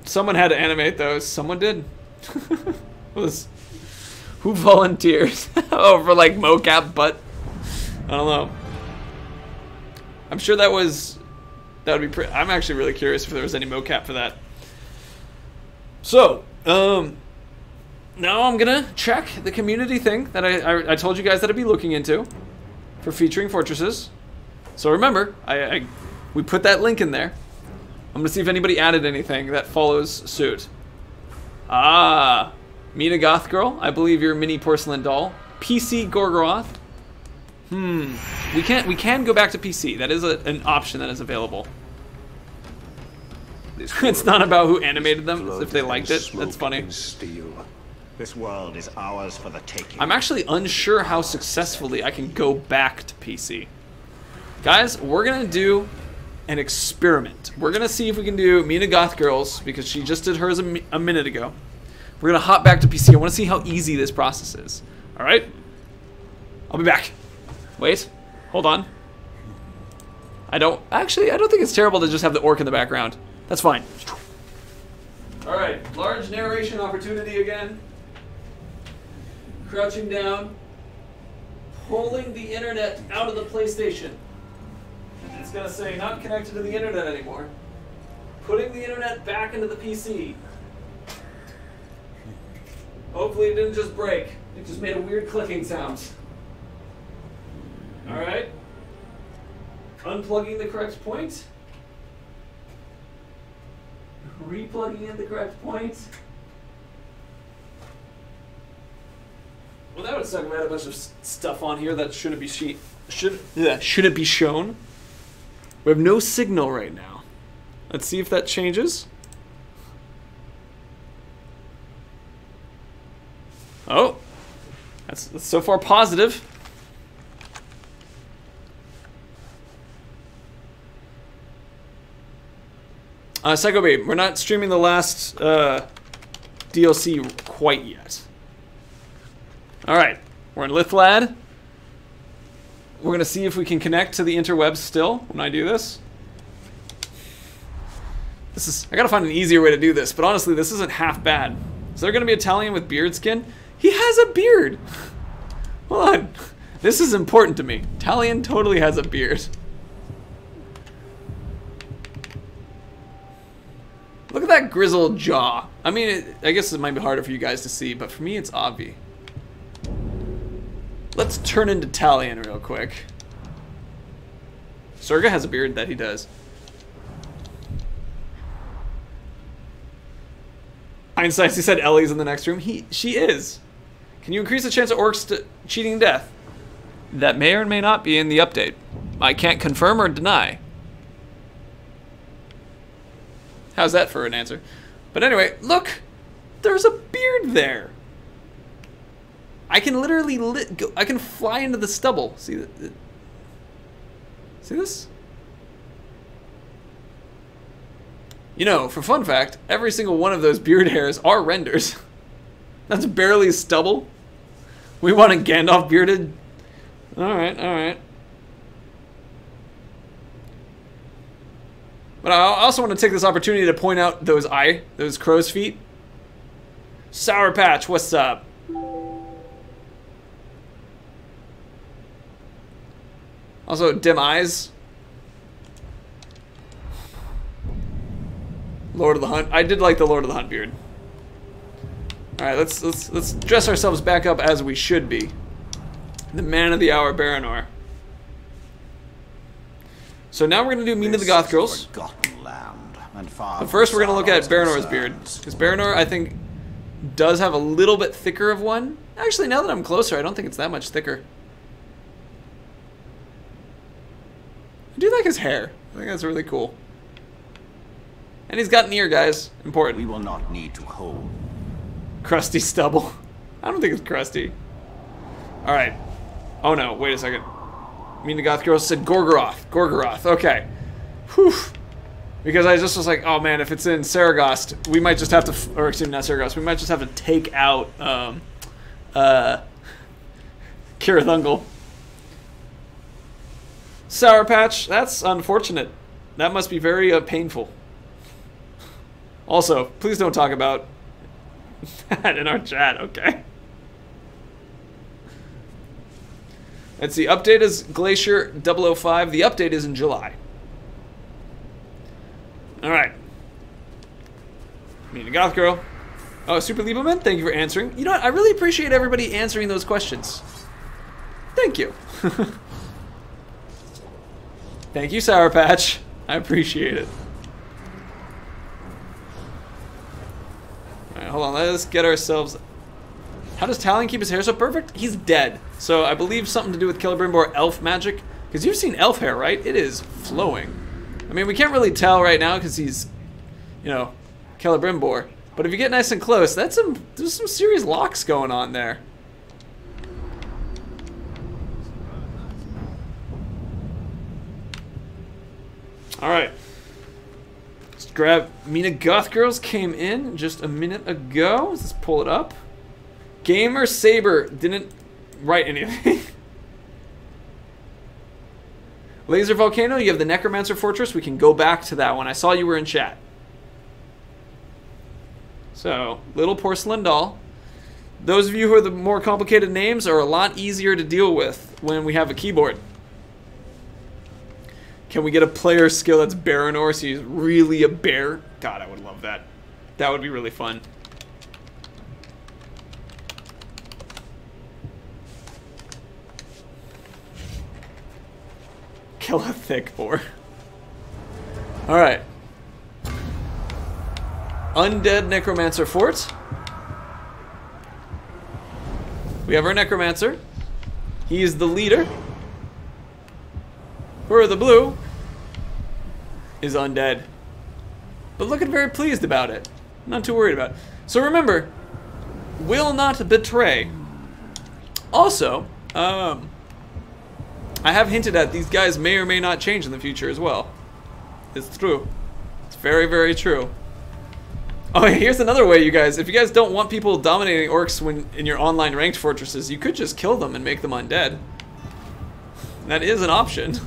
Someone had to animate those. Someone did. Who volunteers? Oh, for like mocap butt? I don't know. I'm sure that would be pretty. I'm actually really curious if there was any mocap for that. So, now I'm gonna check the community thing that I told you guys that I'd be looking into for featuring fortresses. So remember, we put that link in there. I'm gonna see if anybody added anything that follows suit. Ah, Mina Goth Girl, I believe you're a mini porcelain doll. PC Gorgoroth. We can go back to PC. That is an option that is available. It's not about who animated them, it's if they liked it. That's funny. This world is ours for the taking. I'm actually unsure how successfully I can go back to PC. Guys, we're gonna do an experiment. We're gonna see if we can do Mina Goth Girls, because she just did hers a minute ago. We're gonna hop back to PC. I wanna see how easy this process is. Alright? I'll be back. Wait. Hold on. I don't think it's terrible to just have the orc in the background. That's fine. Alright, large narration opportunity again. Crouching down. Pulling the internet out of the PlayStation. It's gonna say not connected to the internet anymore. Putting the internet back into the PC. Hopefully it didn't just break. It just made a weird clicking sound. Alright. Unplugging the correct point. Replugging in the correct point. Well, that would suck if I had a bunch of stuff on here that shouldn't be shown. We have no signal right now. Let's see if that changes. Oh, that's so far positive. Psycho Babe, we're not streaming the last DLC quite yet. Alright, we're in Lithlad. We're going to see if we can connect to the interwebs still when I do this. I gotta find an easier way to do this, but honestly, this isn't half bad. Is there going to be a Talion with beard skin? He has a beard! Hold on. This is important to me. Talion totally has a beard. Look at that grizzled jaw. I mean, I guess it might be harder for you guys to see, but for me, it's obvious. Let's turn into Talion real quick. Surga has a beard that he does. Einstein, he said Ellie's in the next room. She is. Can you increase the chance of orcs cheating death? That may or may not be in the update. I can't confirm or deny. How's that for an answer? But anyway, look! There's a beard there! I can literally I can fly into the stubble. See this? You know, for fun fact, every single one of those beard hairs are renders. That's barely stubble. We want a Gandalf bearded. Alright, alright. But I also want to take this opportunity to point out those crow's feet. Sour Patch, what's up? Also, dim eyes. Lord of the Hunt. I did like the Lord of the Hunt beard. All right, let's dress ourselves back up as we should be. The man of the hour, Baranor. So now we're gonna do Mina the Goth Girls. But first, we're gonna look at Baranor's beard, because Baranor, I think, does have a little bit thicker of one. Actually, now that I'm closer, I don't think it's that much thicker. I do like his hair. I think that's really cool. And he's got an ear, guys. Important. We will not need to hold. Crusty stubble. I don't think it's crusty. Alright. Oh no, wait a second. Mina Goth Girl said Gorgoroth. Gorgoroth, okay. Whew. Because I just was like, oh man, if it's in Saragost, we might just have to, or excuse me, not Saragost, we might just have to take out, Carathungal. Sour Patch, that's unfortunate. That must be very painful. Also, please don't talk about that in our chat, okay? Let's see, update is Glacier 005. The update is in July. Alright. Mina Goth Girl. Oh, Super Lieberman, thank you for answering. You know what, I really appreciate everybody answering those questions. Thank you. Thank you, Sour Patch. I appreciate it. Alright, hold on, let's get ourselves... How does Talion keep his hair so perfect? He's dead. So I believe something to do with Celebrimbor elf magic. Because you've seen elf hair, right? It is flowing. I mean, we can't really tell right now because he's, you know, Celebrimbor. But if you get nice and close, there's some serious locks going on there. Alright. Let's grab Mina Goth Girls came in just a minute ago. Let's pull it up. Gamer Saber didn't write anything. Laser Volcano, you have the Necromancer Fortress. We can go back to that one. I saw you were in chat. So, Little Porcelain Doll. Those of you who are the more complicated names are a lot easier to deal with when we have a keyboard. Can we get a player skill that's Baranor so he's really a bear? God, I would love that. That would be really fun. Kill a thick boar. Alright. Undead Necromancer Fort. We have our Necromancer. He is the leader. For the blue is undead. But looking very pleased about it. Not too worried about it. So remember, will not betray. Also, I have hinted at these guys may or may not change in the future as well. It's true. It's very, very true. Oh, here's another way, you guys. If you guys don't want people dominating orcs when in your online ranked fortresses, you could just kill them and make them undead. That is an option.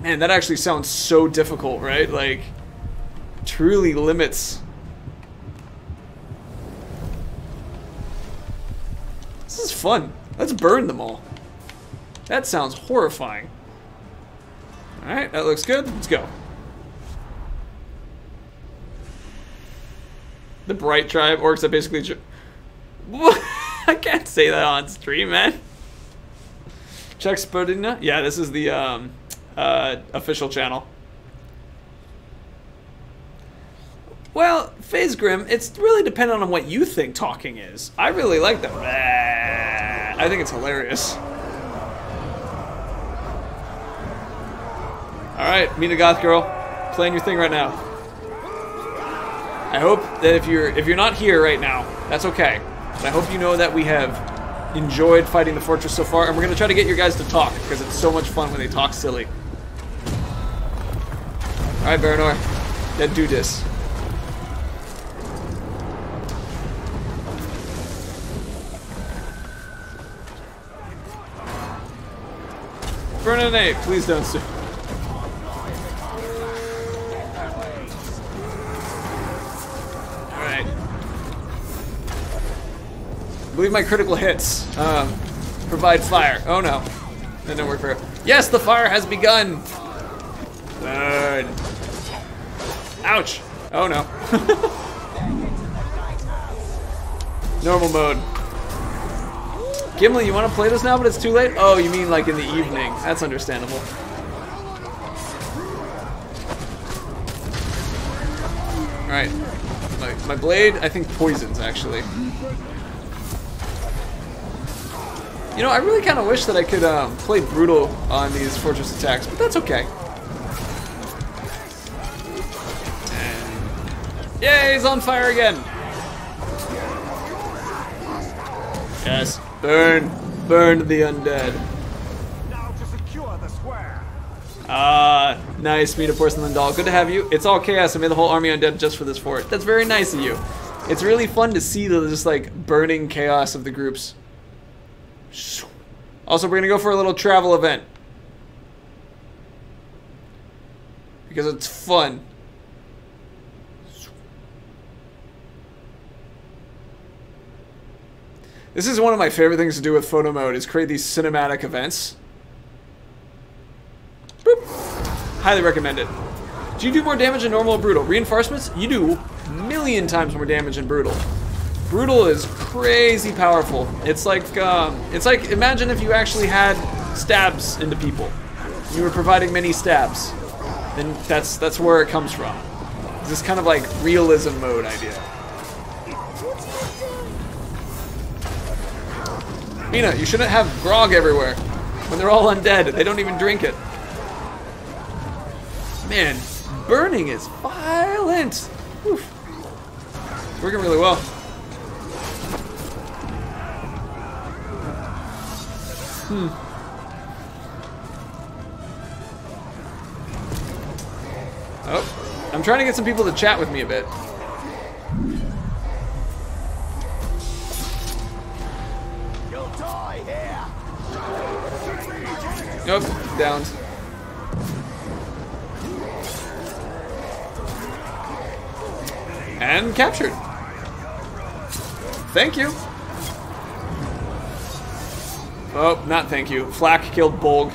Man, that actually sounds so difficult, right? Like, truly limits. This is fun. Let's burn them all. That sounds horrifying. Alright, that looks good. Let's go. The Bright Tribe, orcs that basically... I can't say that on stream, man. Check Spodina. Yeah, this is the official channel. Well, FaZe Grim, it's really dependent on what you think talking is. I really like that. I think it's hilarious. Alright, Mina Goth Girl, playing your thing right now. I hope that if you're not here right now, that's okay. But I hope you know that we have enjoyed fighting the fortress so far, and we're gonna try to get your guys to talk, because it's so much fun when they talk silly. Alright, Baranor, let's do this. Bernadette, please don't sue. Alright. I believe my critical hits provide fire. Oh no. That didn't work for her. Yes, the fire has begun! Burn. Ouch! Oh no. Normal mode. Gimli, you want to play this now, but it's too late? Oh, you mean like in the evening. That's understandable. Alright. My blade, I think, poisons, actually. You know, I really kind of wish that I could play brutal on these fortress attacks, but that's okay. And yay, he's on fire again! Yes. Burn! Burn the undead. Now to secure the square. Ah, nice, Mina Porcelain Doll. Good to have you. It's all chaos. I made the whole army undead just for this fort. That's very nice of you. It's really fun to see the just like burning chaos of the groups. Also, we're gonna go for a little travel event. Because it's fun. This is one of my favorite things to do with photo mode, is create these cinematic events. Boop. Highly recommend it. Do you do more damage in normal or brutal? Reinforcements? You do a million times more damage in brutal. Brutal is crazy powerful. It's like imagine if you actually had stabs into people. You were providing many stabs. Then that's where it comes from. It's this kind of like realism mode idea. Mina, you shouldn't have grog everywhere. When they're all undead, they don't even drink it. Man, burning is violent. Oof. Working really well. Oh, I'm trying to get some people to chat with me a bit. You'll die here. Nope, downed. And captured. Thank you. Oh, not thank you. Flak killed Bolg.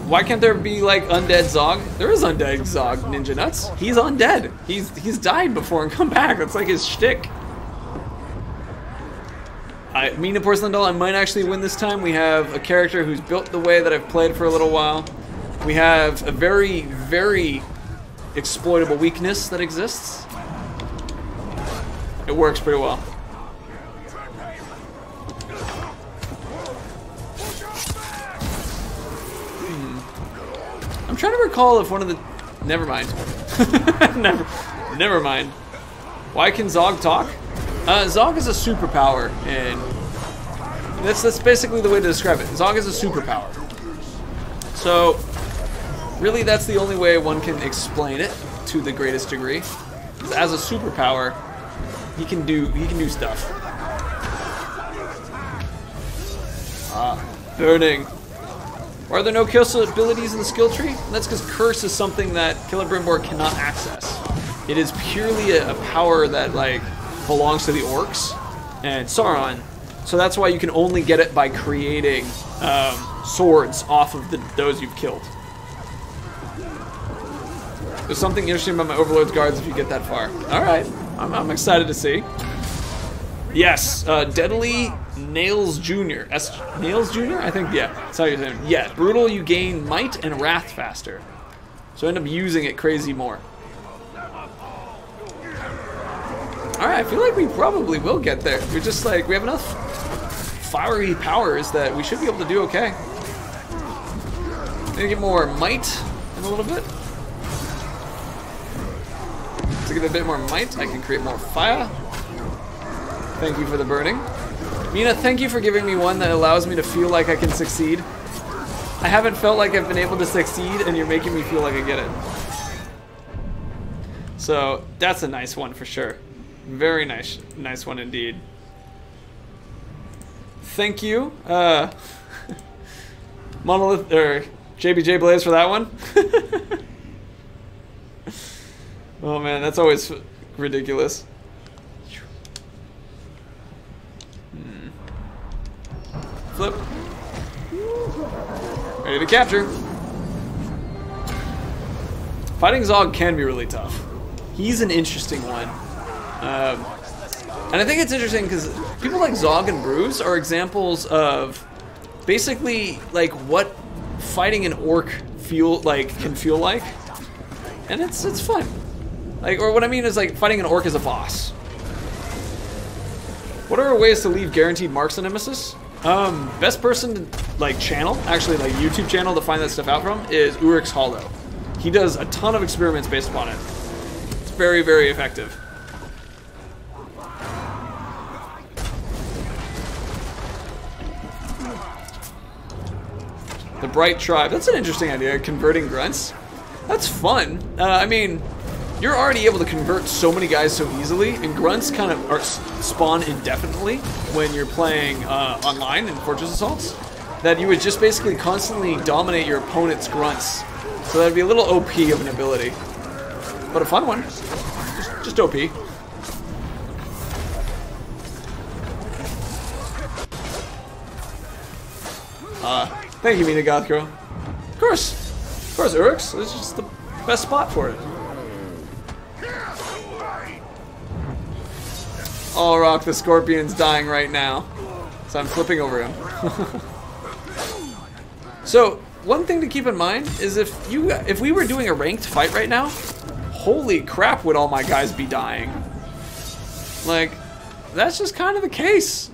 Why can't there be like undead Zog? There is undead Zog, Ninja Nuts. He's undead. He's died before and come back. That's like his shtick. Mina Porcelain Doll, I might actually win this time. We have a character who's built the way that I've played for a little while. We have a very, very exploitable weakness that exists. It works pretty well. I'm trying to recall if one of the... Never mind. Never mind. Why can Zog talk? Zog is a superpower, and that's basically the way to describe it. Zog is a superpower. So, really, that's the only way one can explain it to the greatest degree. As a superpower, he can do stuff. Burning. Why are there no kill abilities in the skill tree? That's because Curse is something that Celebrimbor cannot access. It is purely a power that like belongs to the orcs and Sauron. So that's why you can only get it by creating swords off of those you've killed. There's something interesting about my Overlord's guards if you get that far. Alright, I'm excited to see. Yes, Deadly Nails Jr. Nails Jr.? I think, yeah, that's how you're saying it. Yeah, Brutal, you gain Might and Wrath faster. So I end up using it crazy more. Alright, I feel like we probably will get there. We're just like, we have enough fiery powers that we should be able to do okay. Maybe get more might in a little bit. To get a bit more might, I can create more fire. Thank you for the burning. Mina, thank you for giving me one that allows me to feel like I can succeed. I haven't felt like I've been able to succeed, and you're making me feel like I get it. So, that's a nice one for sure. Very nice one indeed. Thank you, Monolith, or JBJ Blaze for that one. Oh man, that's always ridiculous. Flip. Ready to capture. Fighting Zog can be really tough. He's an interesting one. And I think it's interesting because people like Zog and Bruce are examples of basically like what fighting an orc can feel like. And it's fun. Like, or what I mean is like fighting an orc as a boss. What are ways to leave guaranteed marks on Nemesis? Best person to, like, channel, actually, like, YouTube channel to find that stuff out from is Urix Hollow. He does a ton of experiments based upon it. It's very, very effective. The Bright Tribe. That's an interesting idea, converting grunts. That's fun. I mean, you're already able to convert so many guys so easily, and grunts kind of spawn indefinitely when you're playing online in Fortress Assaults, that you would just basically constantly dominate your opponent's grunts. So that'd be a little OP of an ability. But a fun one. Just OP. Thank you, Mina Gothgirl. Of course, Urix. It's just the best spot for it. Oh, Rock, the Scorpion's dying right now. So I'm flipping over him. So, one thing to keep in mind is if we were doing a ranked fight right now, holy crap would all my guys be dying. Like, that's just kind of the case.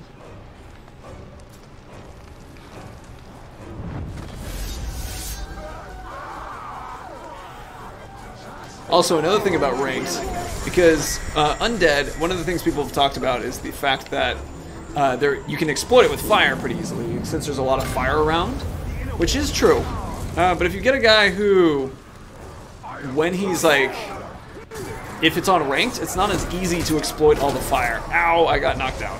Also, another thing about ranked, because Undead, one of the things people have talked about is the fact that you can exploit it with fire pretty easily, since there's a lot of fire around, which is true. But if you get a guy who, when he's like, if it's on ranked, it's not as easy to exploit all the fire. Ow, I got knocked out.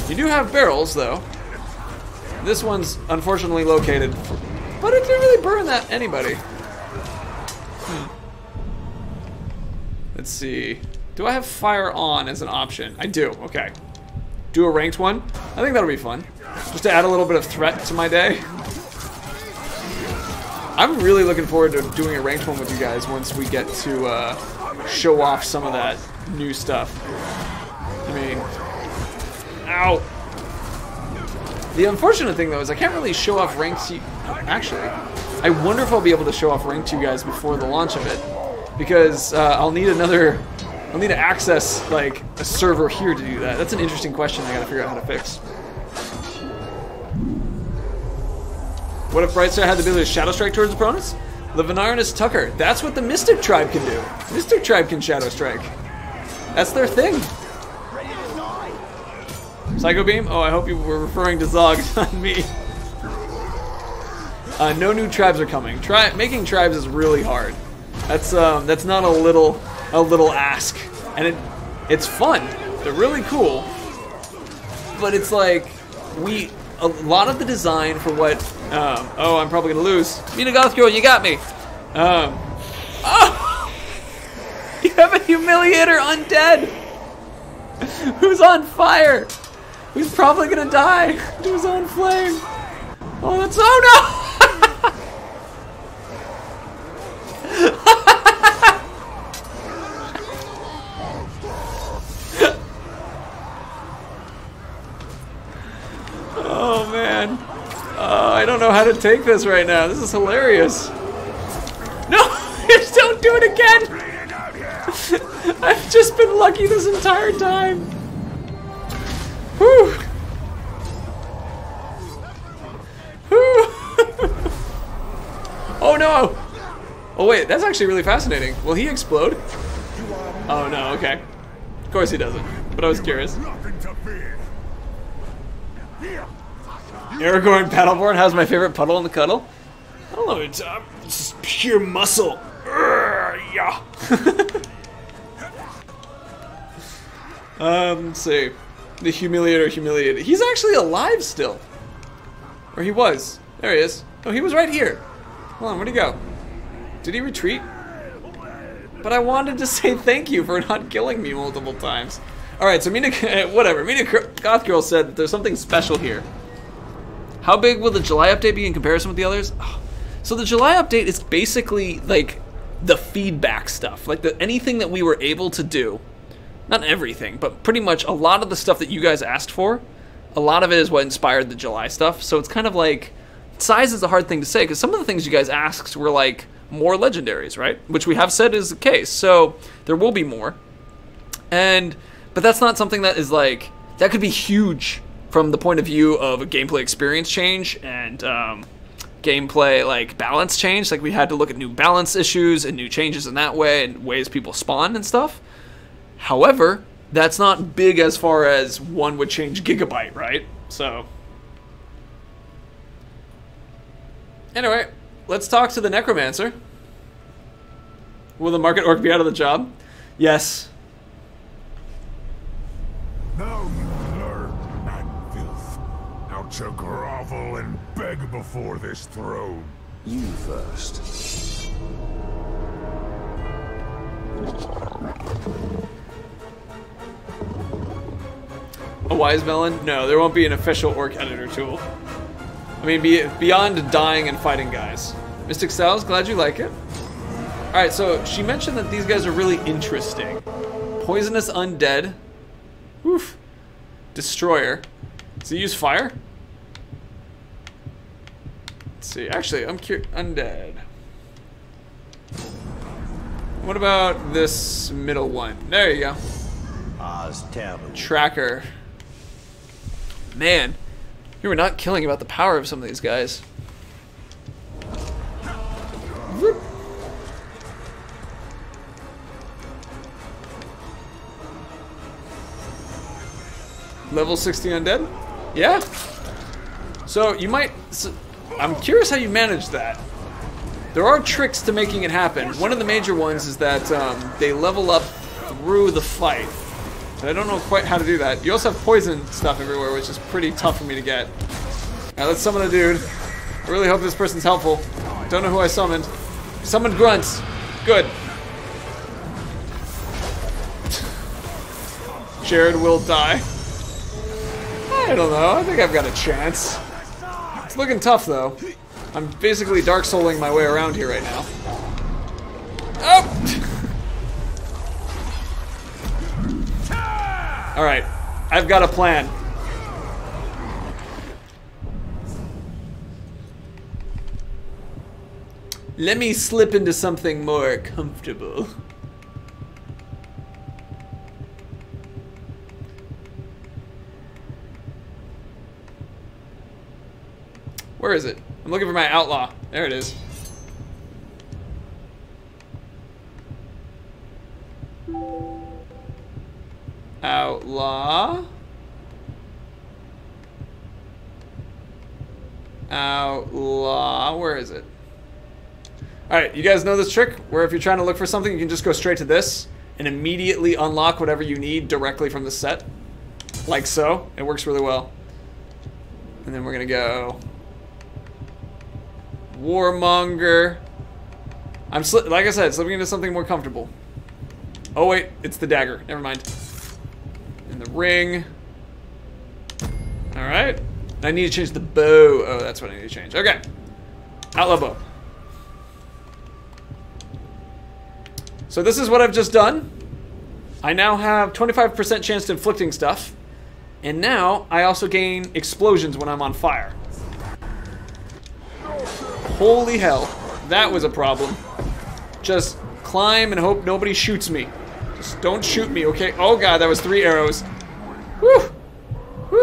You do have barrels, though. This one's unfortunately located, but it didn't really burn that anybody. Let's see. Do I have fire on as an option? I do, okay. Do a ranked one? I think that'll be fun. Just to add a little bit of threat to my day. I'm really looking forward to doing a ranked one with you guys once we get to show off some of that new stuff. I mean, ow. The unfortunate thing, though, is I can't really show off ranked to you. Actually, I wonder if I'll be able to show off ranked to you guys before the launch of it, because I'll need to access like a server here to do that. That's an interesting question I gotta figure out how to fix. What if Brightstar had the ability to Shadow Strike towards opponents? Levinarnus Tucker. That's what the Mystic Tribe can do. Mystic Tribe can Shadow Strike. That's their thing. Psycho Beam? Oh, I hope you were referring to Zog, not me. No new tribes are coming. Making tribes is really hard. That's not a little ask, and it's fun. They're really cool, but it's like a lot of the design for what. Oh, I'm probably gonna lose. Mina Gothgirl, you got me. Oh, you have a humiliator undead who's on fire. Who's probably gonna die to his own flame. Oh, that's so no! Oh man, I don't know how to take this right now. This is hilarious. No, just don't do it again. I've just been lucky this entire time. Whew. no! Oh wait, that's actually really fascinating. Will he explode? Oh no, okay. Of course he doesn't. But I was curious. Nothing to fear. Aragorn Paddleborn has my favorite puddle in the cuddle. I don't know, it's just pure muscle. Yeah. Let's see. The Humiliator humiliated. He's actually alive still. Or he was. There he is. Oh, he was right here. Hold on, where'd he go? Did he retreat? But I wanted to say thank you for not killing me multiple times. Alright, so Mina, whatever. Mina Goth Girl said that there's something special here. How big will the July update be in comparison with the others? Oh. So the July update is basically like the feedback stuff. Like anything that we were able to do. Not everything, but pretty much a lot of the stuff that you guys asked for. A lot of it is what inspired the July stuff. So it's kind of like, size is a hard thing to say because some of the things you guys asked were like more legendaries, right? Which we have said is the case. So there will be more. But that's not something that is like, that could be huge from the point of view of a gameplay experience change and gameplay like balance change. Like we had to look at new balance issues and new changes in that way and ways people spawn and stuff. However, that's not big as far as one would change Gigabyte, right? So anyway, let's talk to the Necromancer. Will the Market Orc be out of the job? Yes. Now you learn, man filth, how to grovel and beg before this throne. You first. A wise melon? No, there won't be an official orc editor tool. I mean, beyond dying and fighting guys. Mystic Styles, glad you like it. Alright, so she mentioned that these guys are really interesting. Poisonous Undead. Oof. Destroyer. Does he use fire? Let's see. Actually, I'm curious. Undead. What about this middle one? There you go. Tracker. Man, you were not killing about the power of some of these guys. Whoop. Level 60 undead? Yeah. So you might. I'm curious how you manage that. There are tricks to making it happen. One of the major ones is that they level up through the fight. And I don't know quite how to do that. You also have poison stuff everywhere, which is pretty tough for me to get. Alright, let's summon a dude. I really hope this person's helpful. Don't know who I summoned. Summoned grunts. Good. Jared will die. I don't know. I think I've got a chance. It's looking tough, though. I'm basically Dark Souling my way around here right now. Oh! Alright, I've got a plan. Let me slip into something more comfortable. Where is it? I'm looking for my outlaw. There it is. Outlaw. Outlaw. Where is it? Alright, you guys know this trick where if you're trying to look for something, you can just go straight to this and immediately unlock whatever you need directly from the set. Like so. It works really well. And then we're gonna go Warmonger. Like I said, slipping into something more comfortable. Oh wait, it's the dagger. Never mind. And the ring. Alright. I need to change the bow. Oh, that's what I need to change. Okay. Outlaw bow. So this is what I've just done. I now have 25% chance to inflicting stuff. And now I also gain explosions when I'm on fire. Holy hell. That was a problem. Just climb and hope nobody shoots me. Just don't shoot me, okay? Oh god, that was 3 arrows. Whew.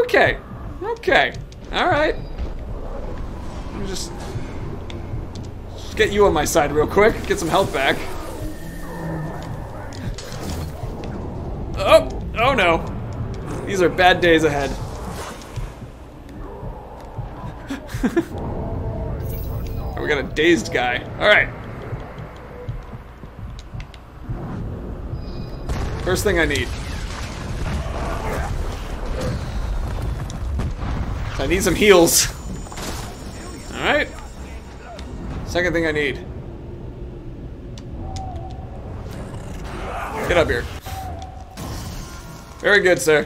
Okay. Okay. Alright. Just get you on my side real quick. Get some health back. Oh no. These are bad days ahead. Oh, we got a dazed guy. Alright. First thing I need. I need some heals. Alright. Second thing I need. Get up here. Very good, sir.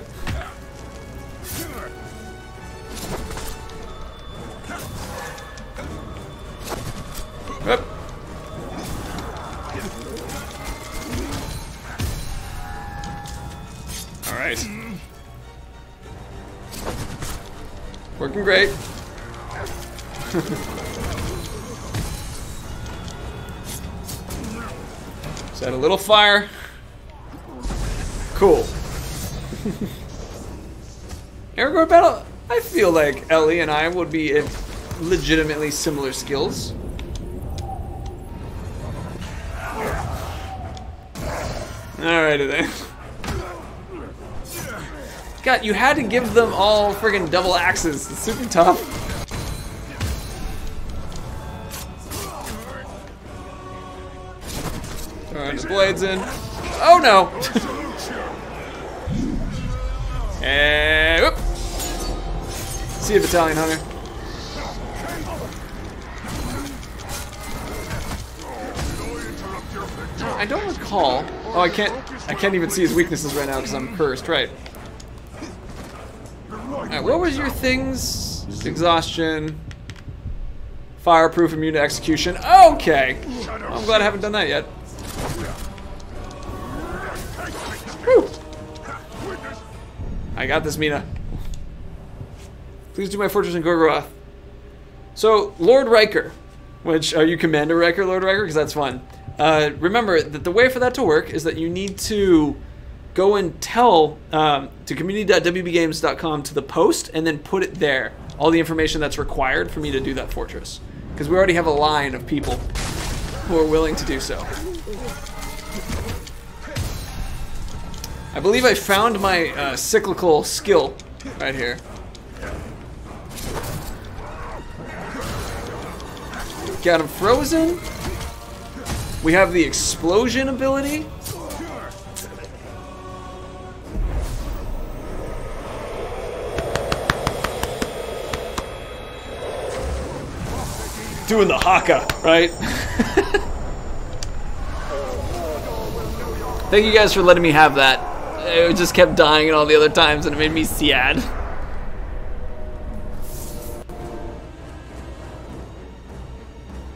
Yep. Alright. Working great. Set a little fire. Cool. Aragorn battle. I feel like Ellie and I would be legitimately similar skills. Alrighty then. God, you had to give them all friggin' double axes. It's super tough. Throwing the blades in. Oh no! And whoop. See you, Battalion Hunter. I don't recall. Oh, I can't even see his weaknesses right now because I'm cursed. Right. Alright, what was your things? Exhaustion. Fireproof, immune to execution. Okay. Well, I'm glad I haven't done that yet. Whew. I got this, Mina. Please do my fortress in Gorgoroth. So, Lord Riker, which, are you Commander Riker, Lord Riker? Because that's fun. Remember that the way for that to work is that you need to go and tell to community.wbgames.com to the post and then put it there. All the information that's required for me to do that fortress. Because we already have a line of people who are willing to do so. I believe I found my cyclical skill right here. Got him frozen. We have the explosion ability. Doing the haka, right? Thank you guys for letting me have that. It just kept dying at all the other times and it made me sad.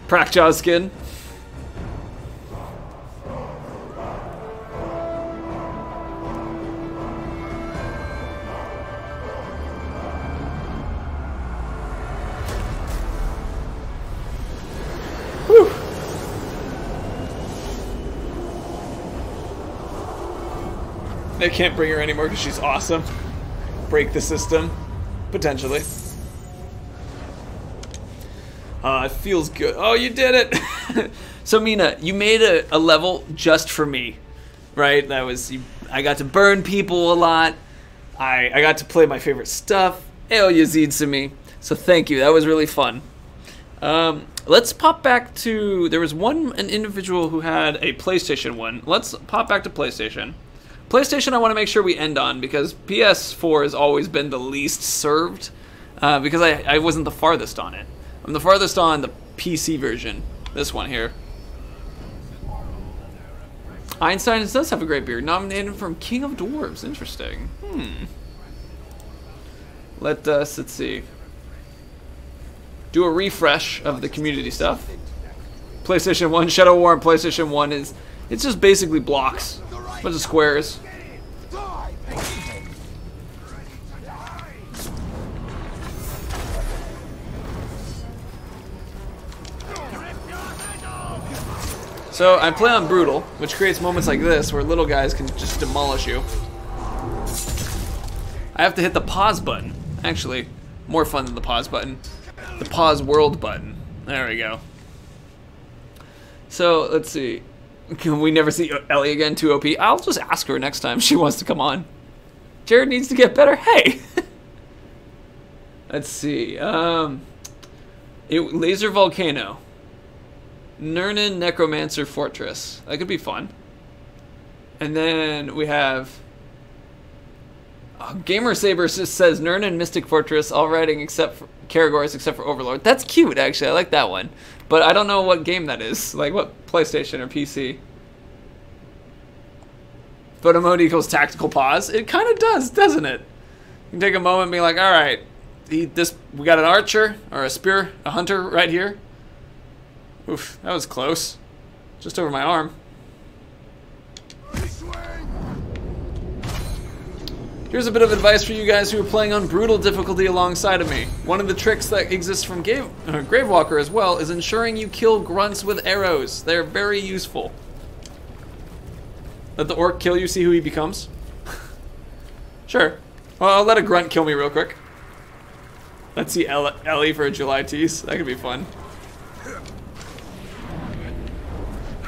Prackjaw skin. Whew. They can't bring her anymore because she's awesome. Break the system. Potentially. It feels good. Oh, you did it! So, Mina, you made a level just for me, right? That was, I got to burn people a lot. I got to play my favorite stuff. El Yazid to me. So thank you. That was really fun. Let's pop back to, there was an individual who had a PlayStation one. Let's pop back to PlayStation. PlayStation I want to make sure we end on because PS4 has always been the least served because I wasn't the farthest on it. I'm the farthest on the PC version. This one here. Einstein does have a great beard. Nominated from King of Dwarves. Interesting. Let's see. Do a refresh of the community stuff. PlayStation 1, Shadow War on PlayStation 1 it's just basically blocks. A bunch of squares. So I play on Brutal, which creates moments like this where little guys can just demolish you. I have to hit the pause button. Actually, more fun than the pause button. The pause world button. There we go. So, let's see. Can we never see Ellie again, 2 OP? I'll just ask her next time she wants to come on. Jared needs to get better. Hey! Let's see. Laser Volcano. Nurnen Necromancer Fortress. That could be fun. And then we have... Gamer Saber says Nurnen Mystic Fortress, all writing except for Karagors except for Overlord. That's cute, actually. I like that one. But I don't know what game that is. Like, what PlayStation or PC? Photo mode equals tactical pause. It kind of does, doesn't it? You can take a moment and be like, all right, we got an archer or a spear, a hunter right here. Oof, that was close. Just over my arm. Here's a bit of advice for you guys who are playing on brutal difficulty alongside of me. One of the tricks that exists from Gravewalker as well is ensuring you kill grunts with arrows. They're very useful. Let the orc kill you, see who he becomes? Sure. Well, I'll let a grunt kill me real quick. Let's see Ellie for a July tease. That could be fun.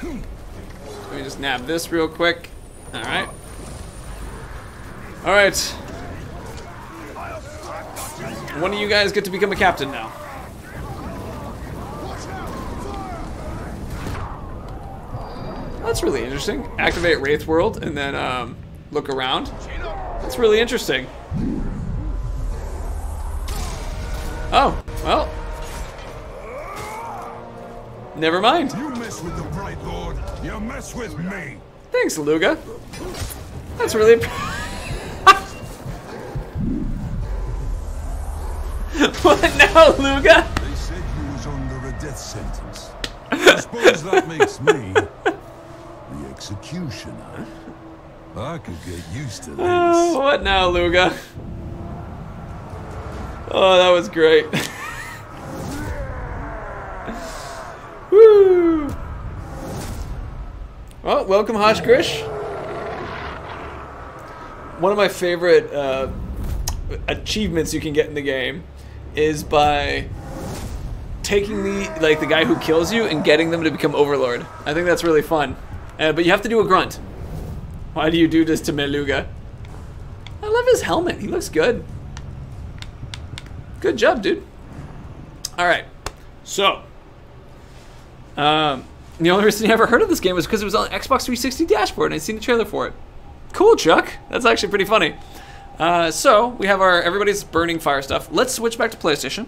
Let me just nab this real quick. Alright. Alright. One of you guys get to become a captain now. That's really interesting. Activate Wraith World and then look around. That's really interesting. Oh, well. Never mind. You mess with the Bright Lord, you mess with me. Thanks, Luga. That's really... What now, Luga? They said you was under a death sentence. I suppose that makes me the executioner. I could get used to this. Oh, what now, Luga? Oh, that was great. Woo! Well, welcome, Hosh Grish. One of my favorite achievements you can get in the game is by taking the guy who kills you and getting them to become Overlord. I think that's really fun. But you have to do a grunt. Why do you do this to Meluga? I love his helmet. He looks good. Good job, dude. Alright. So. The only reason you ever heard of this game was because it was on Xbox 360 dashboard and I'd seen the trailer for it. Cool, Chuck. That's actually pretty funny. So, we have our everybody's burning fire stuff. Let's switch back to PlayStation.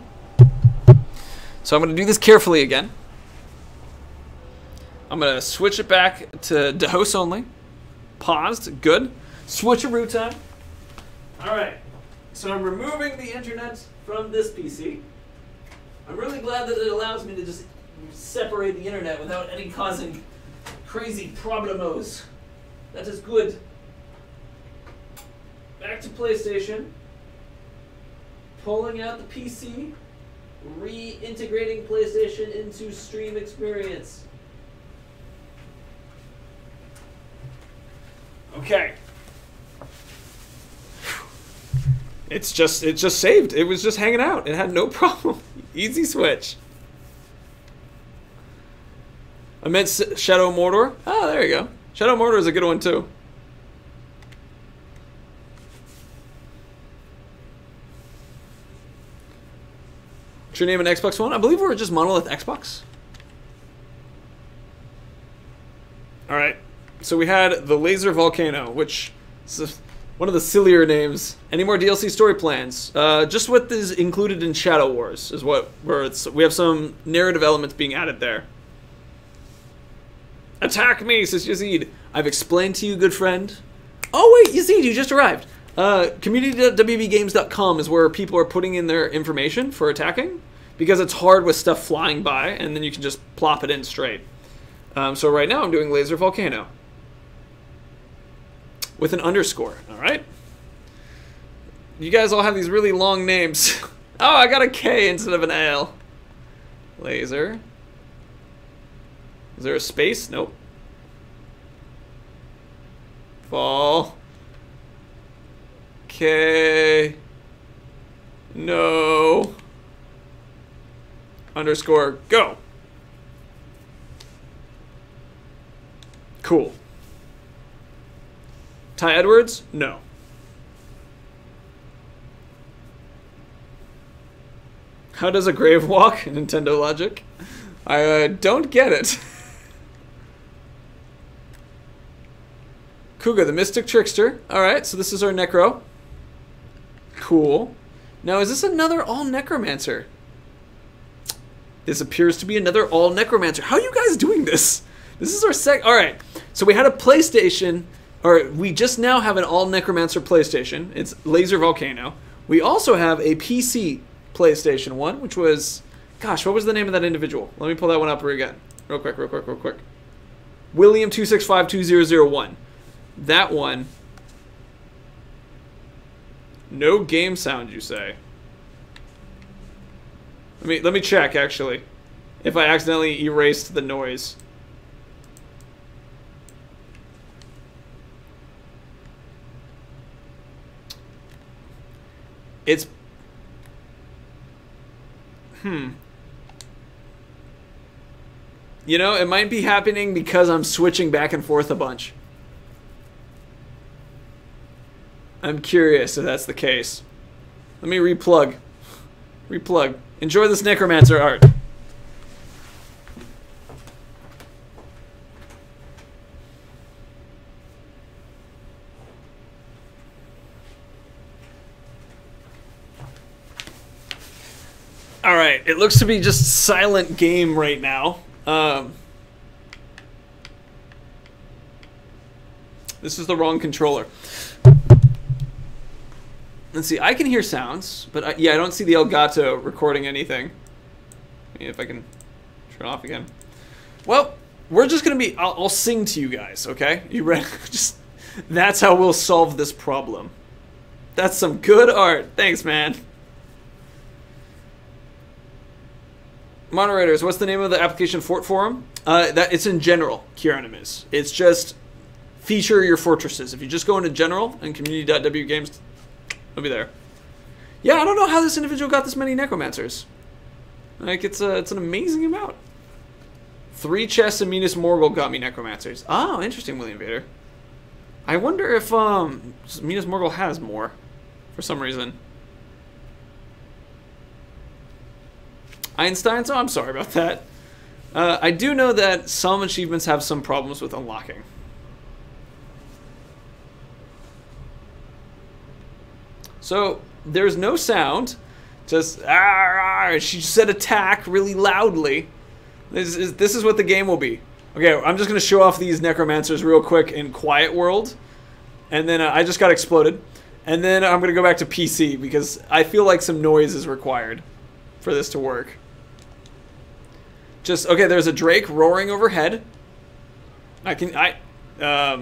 So I'm going to do this carefully again. I'm going to switch it back to host only. Paused. Good. Switcheroo time. Alright. So I'm removing the internet from this PC. I'm really glad that it allows me to just separate the internet without any causing crazy problemos. That is good. Back to PlayStation. Pulling out the PC. Reintegrating PlayStation into stream experience. Okay. It just saved. It was just hanging out. It had no problem. Easy switch. I meant Shadow Mordor. Oh, there you go. Shadow Mordor is a good one too. What's your name an Xbox One? I believe we're just Monolith Xbox. Alright. So we had the Laser Volcano, which is one of the sillier names. Any more DLC story plans? Just what is included in Shadow Wars is what we have some narrative elements being added there. Attack me, says Yazid. I've explained to you, good friend. Oh wait, Yazid, you just arrived. Community.wbgames.com is where people are putting in their information for attacking, because it's hard with stuff flying by, and then you can just plop it in straight. So right now I'm doing Laser Volcano. With an underscore, alright? You guys all have these really long names. Oh, I got a K instead of an L. Laser. Is there a space? Nope. Fall. K. No. Underscore. Go. Cool. Ty Edwards? No. How does a grave walk? Nintendo logic. I don't get it. Kuga, the Mystic Trickster. Alright, so this is our Necro. Cool. Now, is this another all-Necromancer? This appears to be another all-Necromancer. How are you guys doing this? This is our Alright, so we had a PlayStation, or we just now have an all-Necromancer PlayStation. It's Laser Volcano. We also have a PC PlayStation 1, which was... Gosh, what was the name of that individual? Let me pull that one up again. Real quick. William2652001. That one. No game sound, you say? Let me check, actually. If I accidentally erased the noise. It's... You know, it might be happening because I'm switching back and forth a bunch. I'm curious if that's the case. Let me replug. Enjoy this Necromancer art. Alright, it looks to be just silent game right now. This is the wrong controller. Let's see, I can hear sounds, but yeah, I don't see the Elgato recording anything. If I can turn it off again. Well, we're just gonna be, I'll sing to you guys, okay? You ready? That's how we'll solve this problem. That's some good art. Thanks, man. Moderators, what's the name of the application Fort Forum? It's in general, Kieranimus. It's just feature your fortresses. If you just go into general and community.wgames, it'll be there. Yeah, I don't know how this individual got this many necromancers. Like, it's an amazing amount. 3 chests and Minas Morgul got me necromancers. Oh, interesting, William Vader. I wonder if Minas Morgul has more for some reason. Einstein, so I'm sorry about that. I do know that some achievements have some problems with unlocking. So, there's no sound. Just, she said attack really loudly. This is what the game will be. Okay, I'm just going to show off these necromancers real quick in Quiet World. And then I just got exploded. And then I'm going to go back to PC because I feel like some noise is required for this to work. Just, okay, there's a Drake roaring overhead. Look at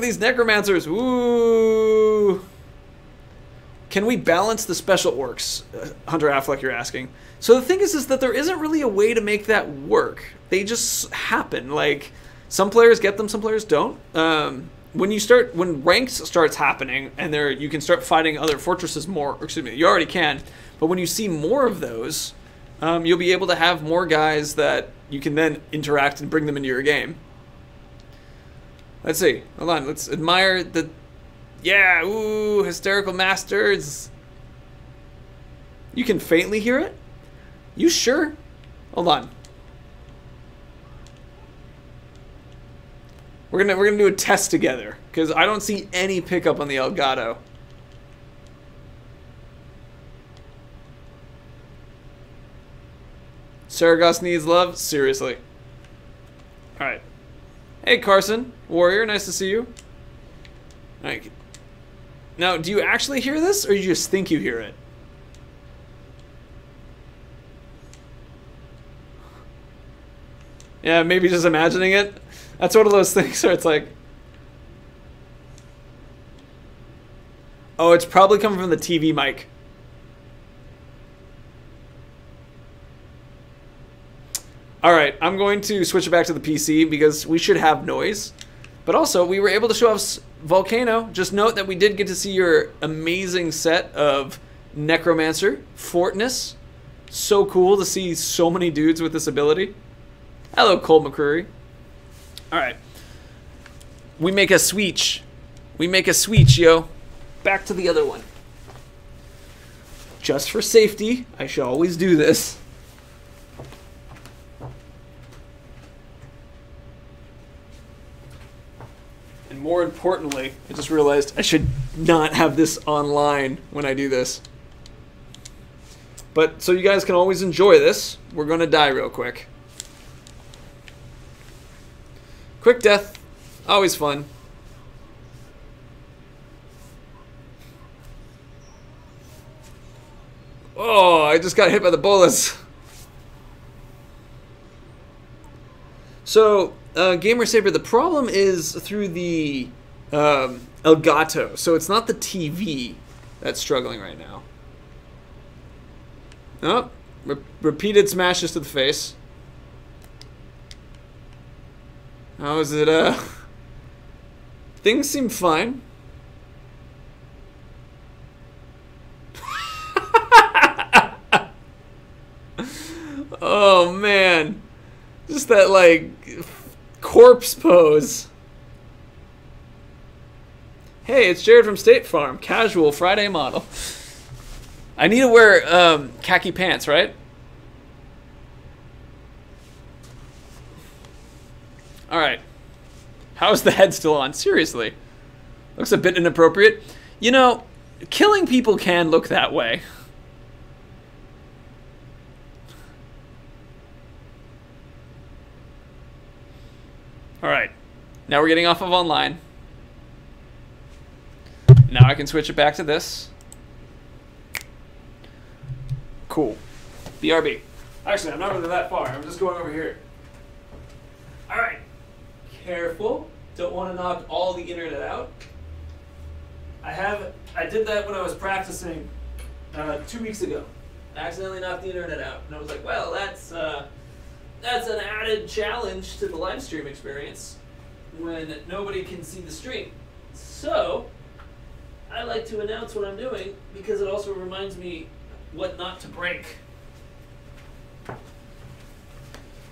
these necromancers. Woo! Can we balance the special orcs? Hunter Affleck, you're asking. So the thing is that there isn't really a way to make that work. They just happen. Like, some players get them, some players don't. When ranked starts happening, and you can start fighting other fortresses more, or excuse me, you already can, but when you see more of those, you'll be able to have more guys that you can then interact and bring them into your game. Let's see. Hold on. Let's admire the... Yeah, ooh, hysterical masters. You can faintly hear it? You sure? Hold on. We're gonna do a test together because I don't see any pickup on the Elgato. Saragos needs love? Seriously. Alright. Hey Carson, Warrior, nice to see you. Alright. Now, do you actually hear this, or you just think you hear it? Yeah, maybe just imagining it. That's one of those things where it's like... Oh, it's probably coming from the TV mic. Alright, I'm going to switch it back to the PC because we should have noise. But also, we were able to show off Volcano. Just note that we did get to see your amazing set of Necromancer, Fortness. So cool to see so many dudes with this ability. Hello, Cole McCreary. All right. We make a switch. We make a switch, yo. Back to the other one. Just for safety, I should always do this. And more importantly, I just realized I should not have this online when I do this. But so you guys can always enjoy this, we're going to die real quick. Quick death, always fun. Oh, I just got hit by the bolus. So, Gamer Saber, the problem is through the Elgato. So it's not the TV that's struggling right now. Oh, repeated smashes to the face. How is it? Things seem fine. Oh man, just that like corpse pose. Hey, it's Jared from State Farm. Casual Friday model. I need to wear khaki pants, right? All right. How is the head still on? Seriously, looks a bit inappropriate. You know, killing people can look that way. All right, now we're getting off of online. Now I can switch it back to this. Cool. BRB. Actually, I'm not really that far. I'm just going over here. All right. Careful. Don't want to knock all the internet out. I did that when I was practicing 2 weeks ago. I accidentally knocked the internet out, and I was like, well, that's an added challenge to the live stream experience when nobody can see the stream. So, I like to announce what I'm doing because it also reminds me what not to break.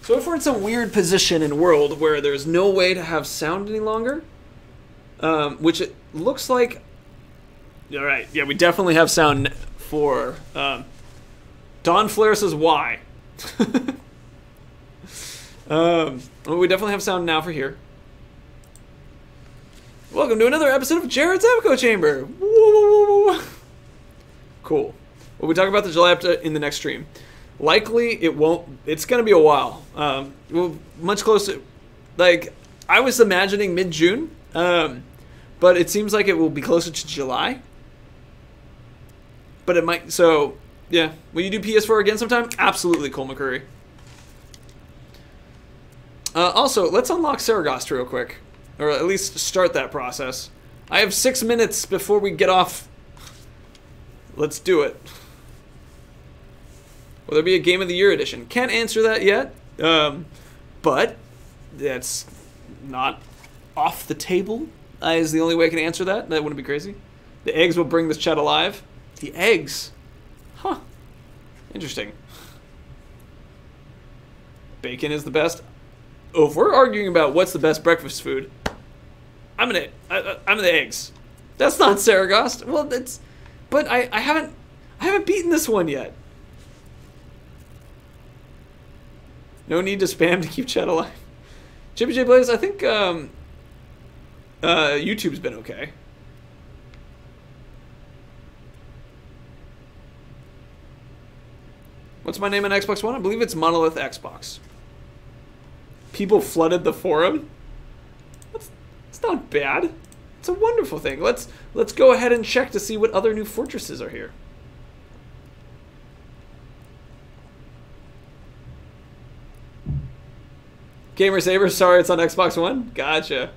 So if we're in some weird position in world where there's no way to have sound any longer, which it looks like, all right, yeah, we definitely have sound for, Dawn Flare says why. Well, we definitely have sound now for here. Welcome to another episode of Jared's Echo Chamber. Woo! Cool. We'll be talking about the BAFTA in the next stream. Likely, it won't. It's going to be a while. Well, much closer. Like, I was imagining mid-June, but it seems like it will be closer to July. But it might. So, yeah. Will you do PS4 again sometime? Absolutely, Cole McCurry. Also, let's unlock Saragost real quick. Or at least start that process. I have 6 minutes before we get off. Let's do it. Will there be a Game of the Year edition? Can't answer that yet. But that's not off the table. Is the only way I can answer that. That wouldn't be crazy. The eggs will bring this chat alive. The eggs? Huh. Interesting. Bacon is the best. Oh, if we're arguing about what's the best breakfast food, I'm in the eggs. That's not Saragost. Well, that's, but I haven't beaten this one yet. No need to spam to keep chat alive. Chippy J Blaze, I think YouTube's been okay. What's my name on Xbox One? I believe it's Monolith Xbox. People flooded the forum. That's not bad. It's a wonderful thing. Let's go ahead and check to see what other new fortresses are here. Gamer Saber, sorry, it's on Xbox One. Gotcha.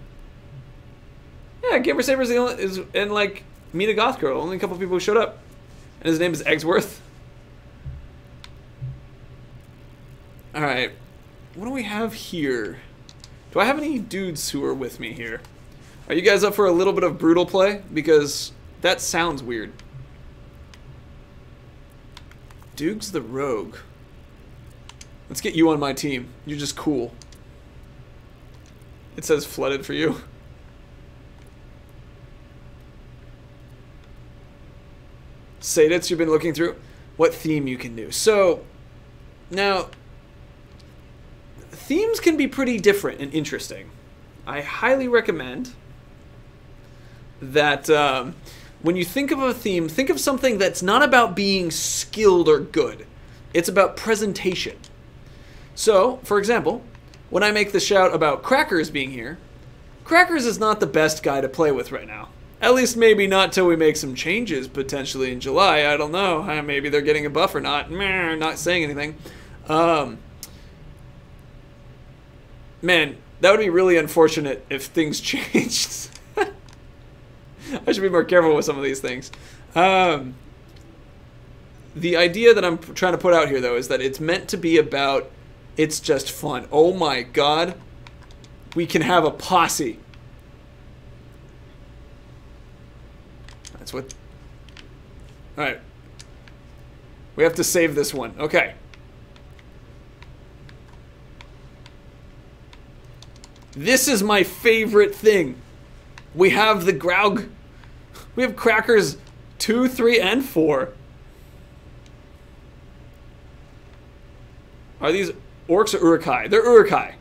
Yeah, Gamer Saber is the only and like Meet a Goth Girl. Only a couple people who showed up, and his name is Eggsworth. All right. What do we have here? Do I have any dudes who are with me here? Are you guys up for a little bit of brutal play? Because that sounds weird. Duke's the rogue. Let's get you on my team. You're just cool. It says flooded for you. Sadits, you've been looking through what theme you can do. So, now, themes can be pretty different and interesting. I highly recommend that when you think of a theme, think of something that's not about being skilled or good. It's about presentation. So, for example, when I make the shout about Crackers being here, Crackers is not the best guy to play with right now. At least maybe not till we make some changes, potentially in July. I don't know. Maybe they're getting a buff or not. Meh, not saying anything. Man, that would be really unfortunate if things changed. I should be more careful with some of these things. The idea that I'm trying to put out here, though, is that it's meant to be about it's just fun. Oh my god. We can have a posse. That's what... Alright. We have to save this one. Okay. This is my favorite thing. We have the Graug. We have Crackers 2, 3, and 4. Are these orcs or Uruk-hai? They're Uruk-hai.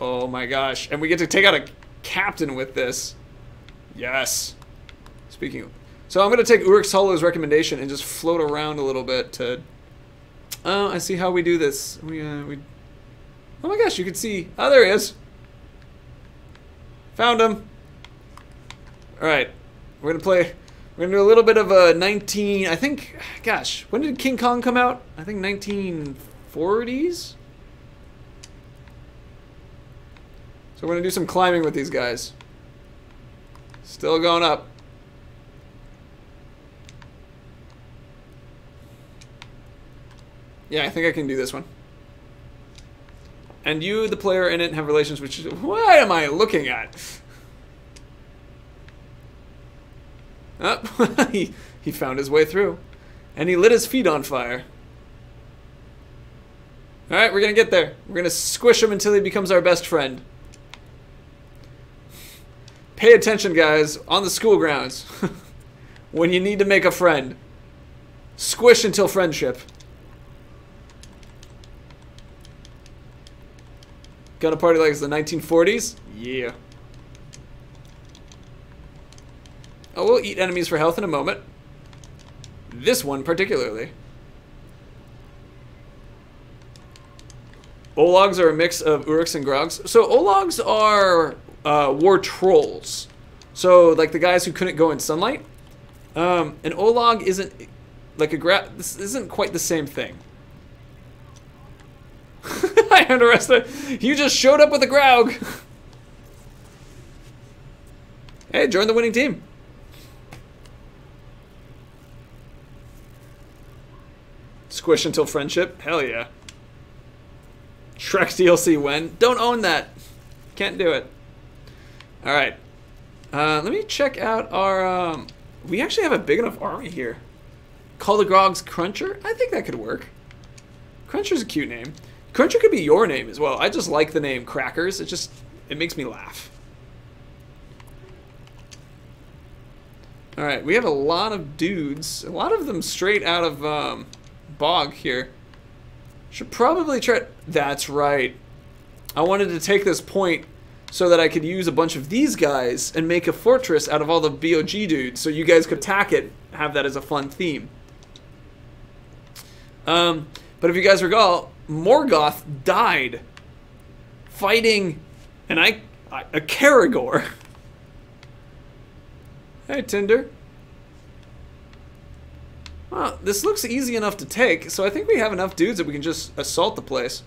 Oh my gosh. And we get to take out a captain with this. Yes. Speaking of... So I'm going to take Uruk Solo's recommendation and just float around a little bit to... Oh, I see how we do this. We Oh my gosh, you can see... Oh, there he is. Found him. Alright. We're going to play... We're going to do a little bit of a 19... I think... Gosh, when did King Kong come out? I think 1940s? So we're going to do some climbing with these guys. Still going up. Yeah, I think I can do this one. And you, the player in it, have relations which... What am I looking at? Oh, he found his way through. And he lit his feet on fire. Alright, we're going to get there. We're going to squish him until he becomes our best friend. Pay attention, guys, on the school grounds. When you need to make a friend. Squish until friendship. Gonna party like it's the 1940s? Yeah. Oh, we'll eat enemies for health in a moment. This one particularly. Ologs are a mix of Uruks and Grogs. So Ologs are war trolls. So like the guys who couldn't go in sunlight. An Olog isn't like a this isn't quite the same thing. I underestimated. You just showed up with a Graug. Hey, join the winning team. Squish until friendship. Hell yeah. Shrek DLC when? Don't own that. Can't do it. Alright. Let me check out our... we actually have a big enough army here. Call the Grogs Cruncher? I think that could work. Cruncher's a cute name. Cruncher could be your name as well. I just like the name Crackers. It makes me laugh. Alright, we have a lot of dudes. A lot of them straight out of Bog here. Should probably try... That's right. I wanted to take this point so that I could use a bunch of these guys and make a fortress out of all the BOG dudes so you guys could attack it, have that as a fun theme. But if you guys recall, Morgoth died fighting a Caragor. Hey, Tinder. Well, this looks easy enough to take, so I think we have enough dudes that we can just assault the place.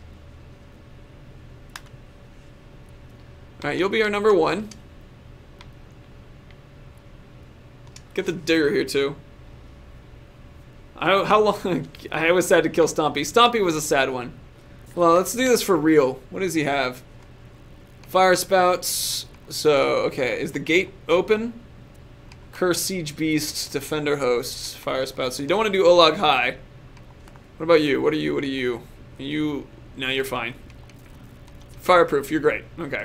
Alright, you'll be our number one. Get the digger here, too. How long? I was sad to kill Stompy. Stompy was a sad one. Well, let's do this for real. What does he have? Fire spouts. So, okay, is the gate open? Curse Siege Beasts, Defender Hosts, Fire Spouts. So you don't want to do Olag High. What about you? What are you? What are you? You... No, you're fine. Fireproof, you're great. Okay.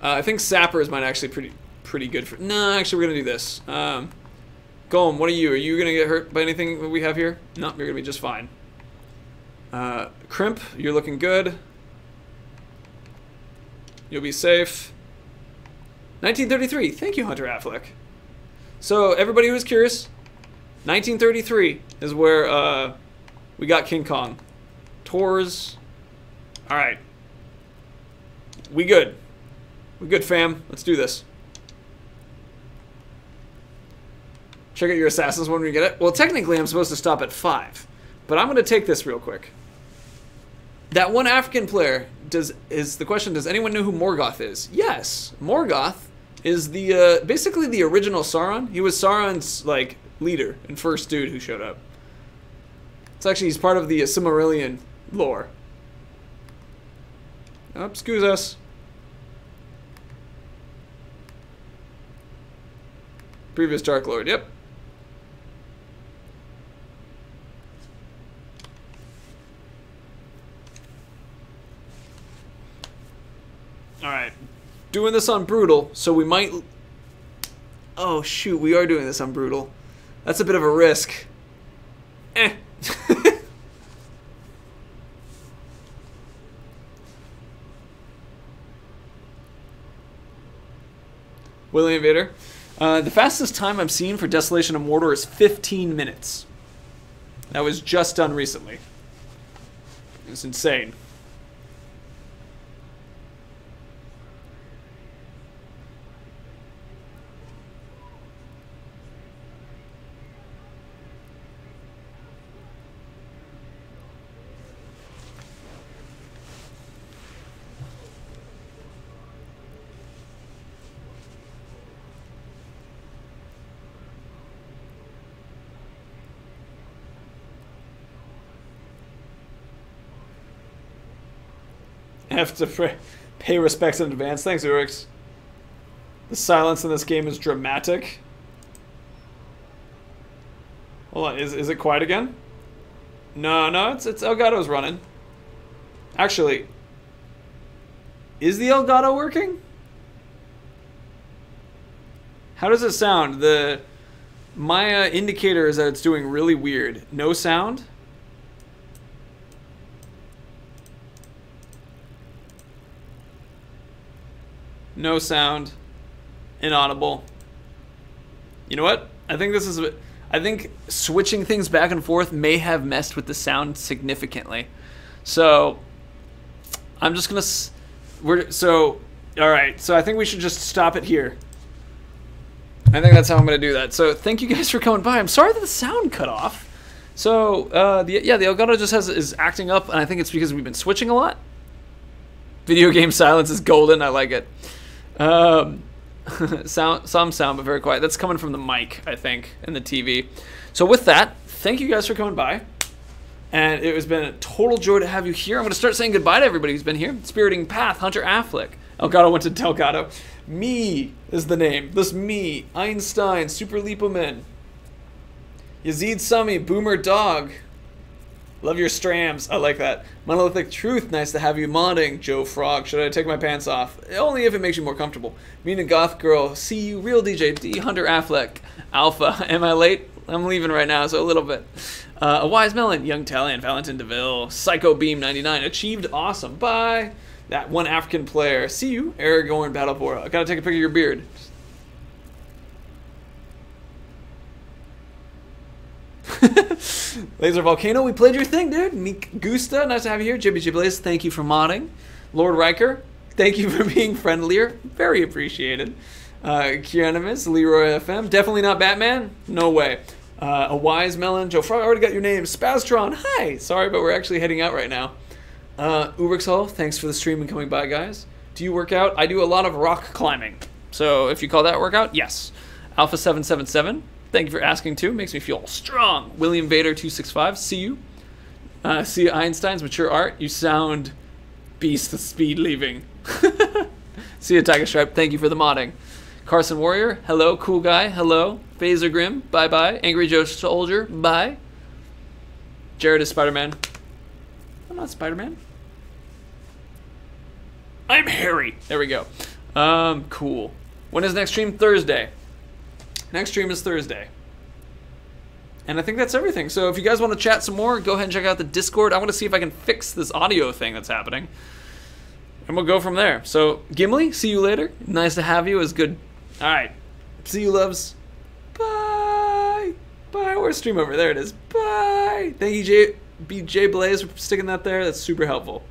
I think Sappers might actually pretty good for... No, actually, we're going to do this. Golem, what are you? Are you going to get hurt by anything that we have here? No, you're going to be just fine. Crimp, you're looking good. You'll be safe. 1933. Thank you, Hunter Affleck. So, everybody who's curious, 1933 is where we got King Kong. Tours. Alright. We good. We good, fam. Let's do this. Check out your assassins when we get it. Well, technically, I'm supposed to stop at 5. But I'm going to take this real quick. That one African player, is the question, does anyone know who Morgoth is? Yes. Morgoth is the basically the original Sauron. He was Sauron's like leader and first dude who showed up. It's actually, he's part of the Silmarillion lore. Oh, excuse us. Previous Dark Lord, yep. Alright. Doing this on Brutal, so we might... Oh, shoot, we are doing this on Brutal. That's a bit of a risk. Eh. William Vader. The fastest time I've seen for Desolation of Mordor is 15 minutes. That was just done recently. It's insane. Have to pay respects in advance. Thanks, Urix. The silence in this game is dramatic. Hold on, is it quiet again? No, it's Elgato's running. Actually, is the Elgato working? How does it sound? My indicator is that it's doing really weird. No sound. No sound. Inaudible. You know what? I think switching things back and forth may have messed with the sound significantly. So I'm just gonna all right. So I think we should just stop it here. I think that's how I'm gonna do that. So thank you guys for coming by. I'm sorry that the sound cut off. So the Elgato just is acting up, and I think it's because we've been switching a lot. Video game silence is golden. I like it. Some sound, but very quiet. That's coming from the mic, I think, and the TV. So with that, thank you guys for coming by. And it has been a total joy to have you here. I'm going to start saying goodbye to everybody who's been here. Spiriting Path, Hunter Affleck. Elgato went to Delgado. Me is the name. This me. Einstein, Super Lipoman. Yazid Sumi, Boomer Dog. Love your strams. I like that. Monolithic Truth, nice to have you modding. Joe Frog, should I take my pants off? Only if it makes you more comfortable. Mina Goth Girl, see you, Real DJ, D. Hunter Affleck, Alpha. Am I late? I'm leaving right now, so a little bit. A Wise Melon, Young Talion, Valentin DeVille, Psycho Beam 99, Achieved Awesome. Bye. That one African player. See you, Aragorn Battlebora. I gotta take a picture of your beard. Laser Volcano, we played your thing, dude. Meek Gusta, nice to have you here. Jibby Jiblaze, thank you for modding. Lord Riker, thank you for being friendlier. Very appreciated. Kianimus, Leroy FM, definitely not Batman. No way. A Wise Melon, Joe Frog, I already got your name. Spaztron, hi. Sorry, but we're actually heading out right now. Ubrixhall, thanks for the stream and coming by, guys. Do you work out? I do a lot of rock climbing. So if you call that workout, yes. Alpha 777. Thank you for asking too. Makes me feel strong. William Vader 265. See you. See Einstein's mature art. You sound beast the speed leaving. See you, Tiger Stripe. Thank you for the modding. Carson Warrior. Hello, cool guy. Hello. Phaser Grim. Bye bye. Angry Joe Soldier. Bye. Jared is Spider-Man. I'm not Spider-Man. I'm Harry. There we go. Cool. When is next stream? Thursday. Next stream is Thursday. And I think that's everything. So if you guys want to chat some more, go ahead and check out the Discord. I want to see if I can fix this audio thing that's happening. And we'll go from there. So, Gimli, see you later. Nice to have you. It was good. All right. See you, loves. Bye. Bye. Where's stream over? There it is. Bye. Thank you, BJ Blaze, for sticking that there. That's super helpful.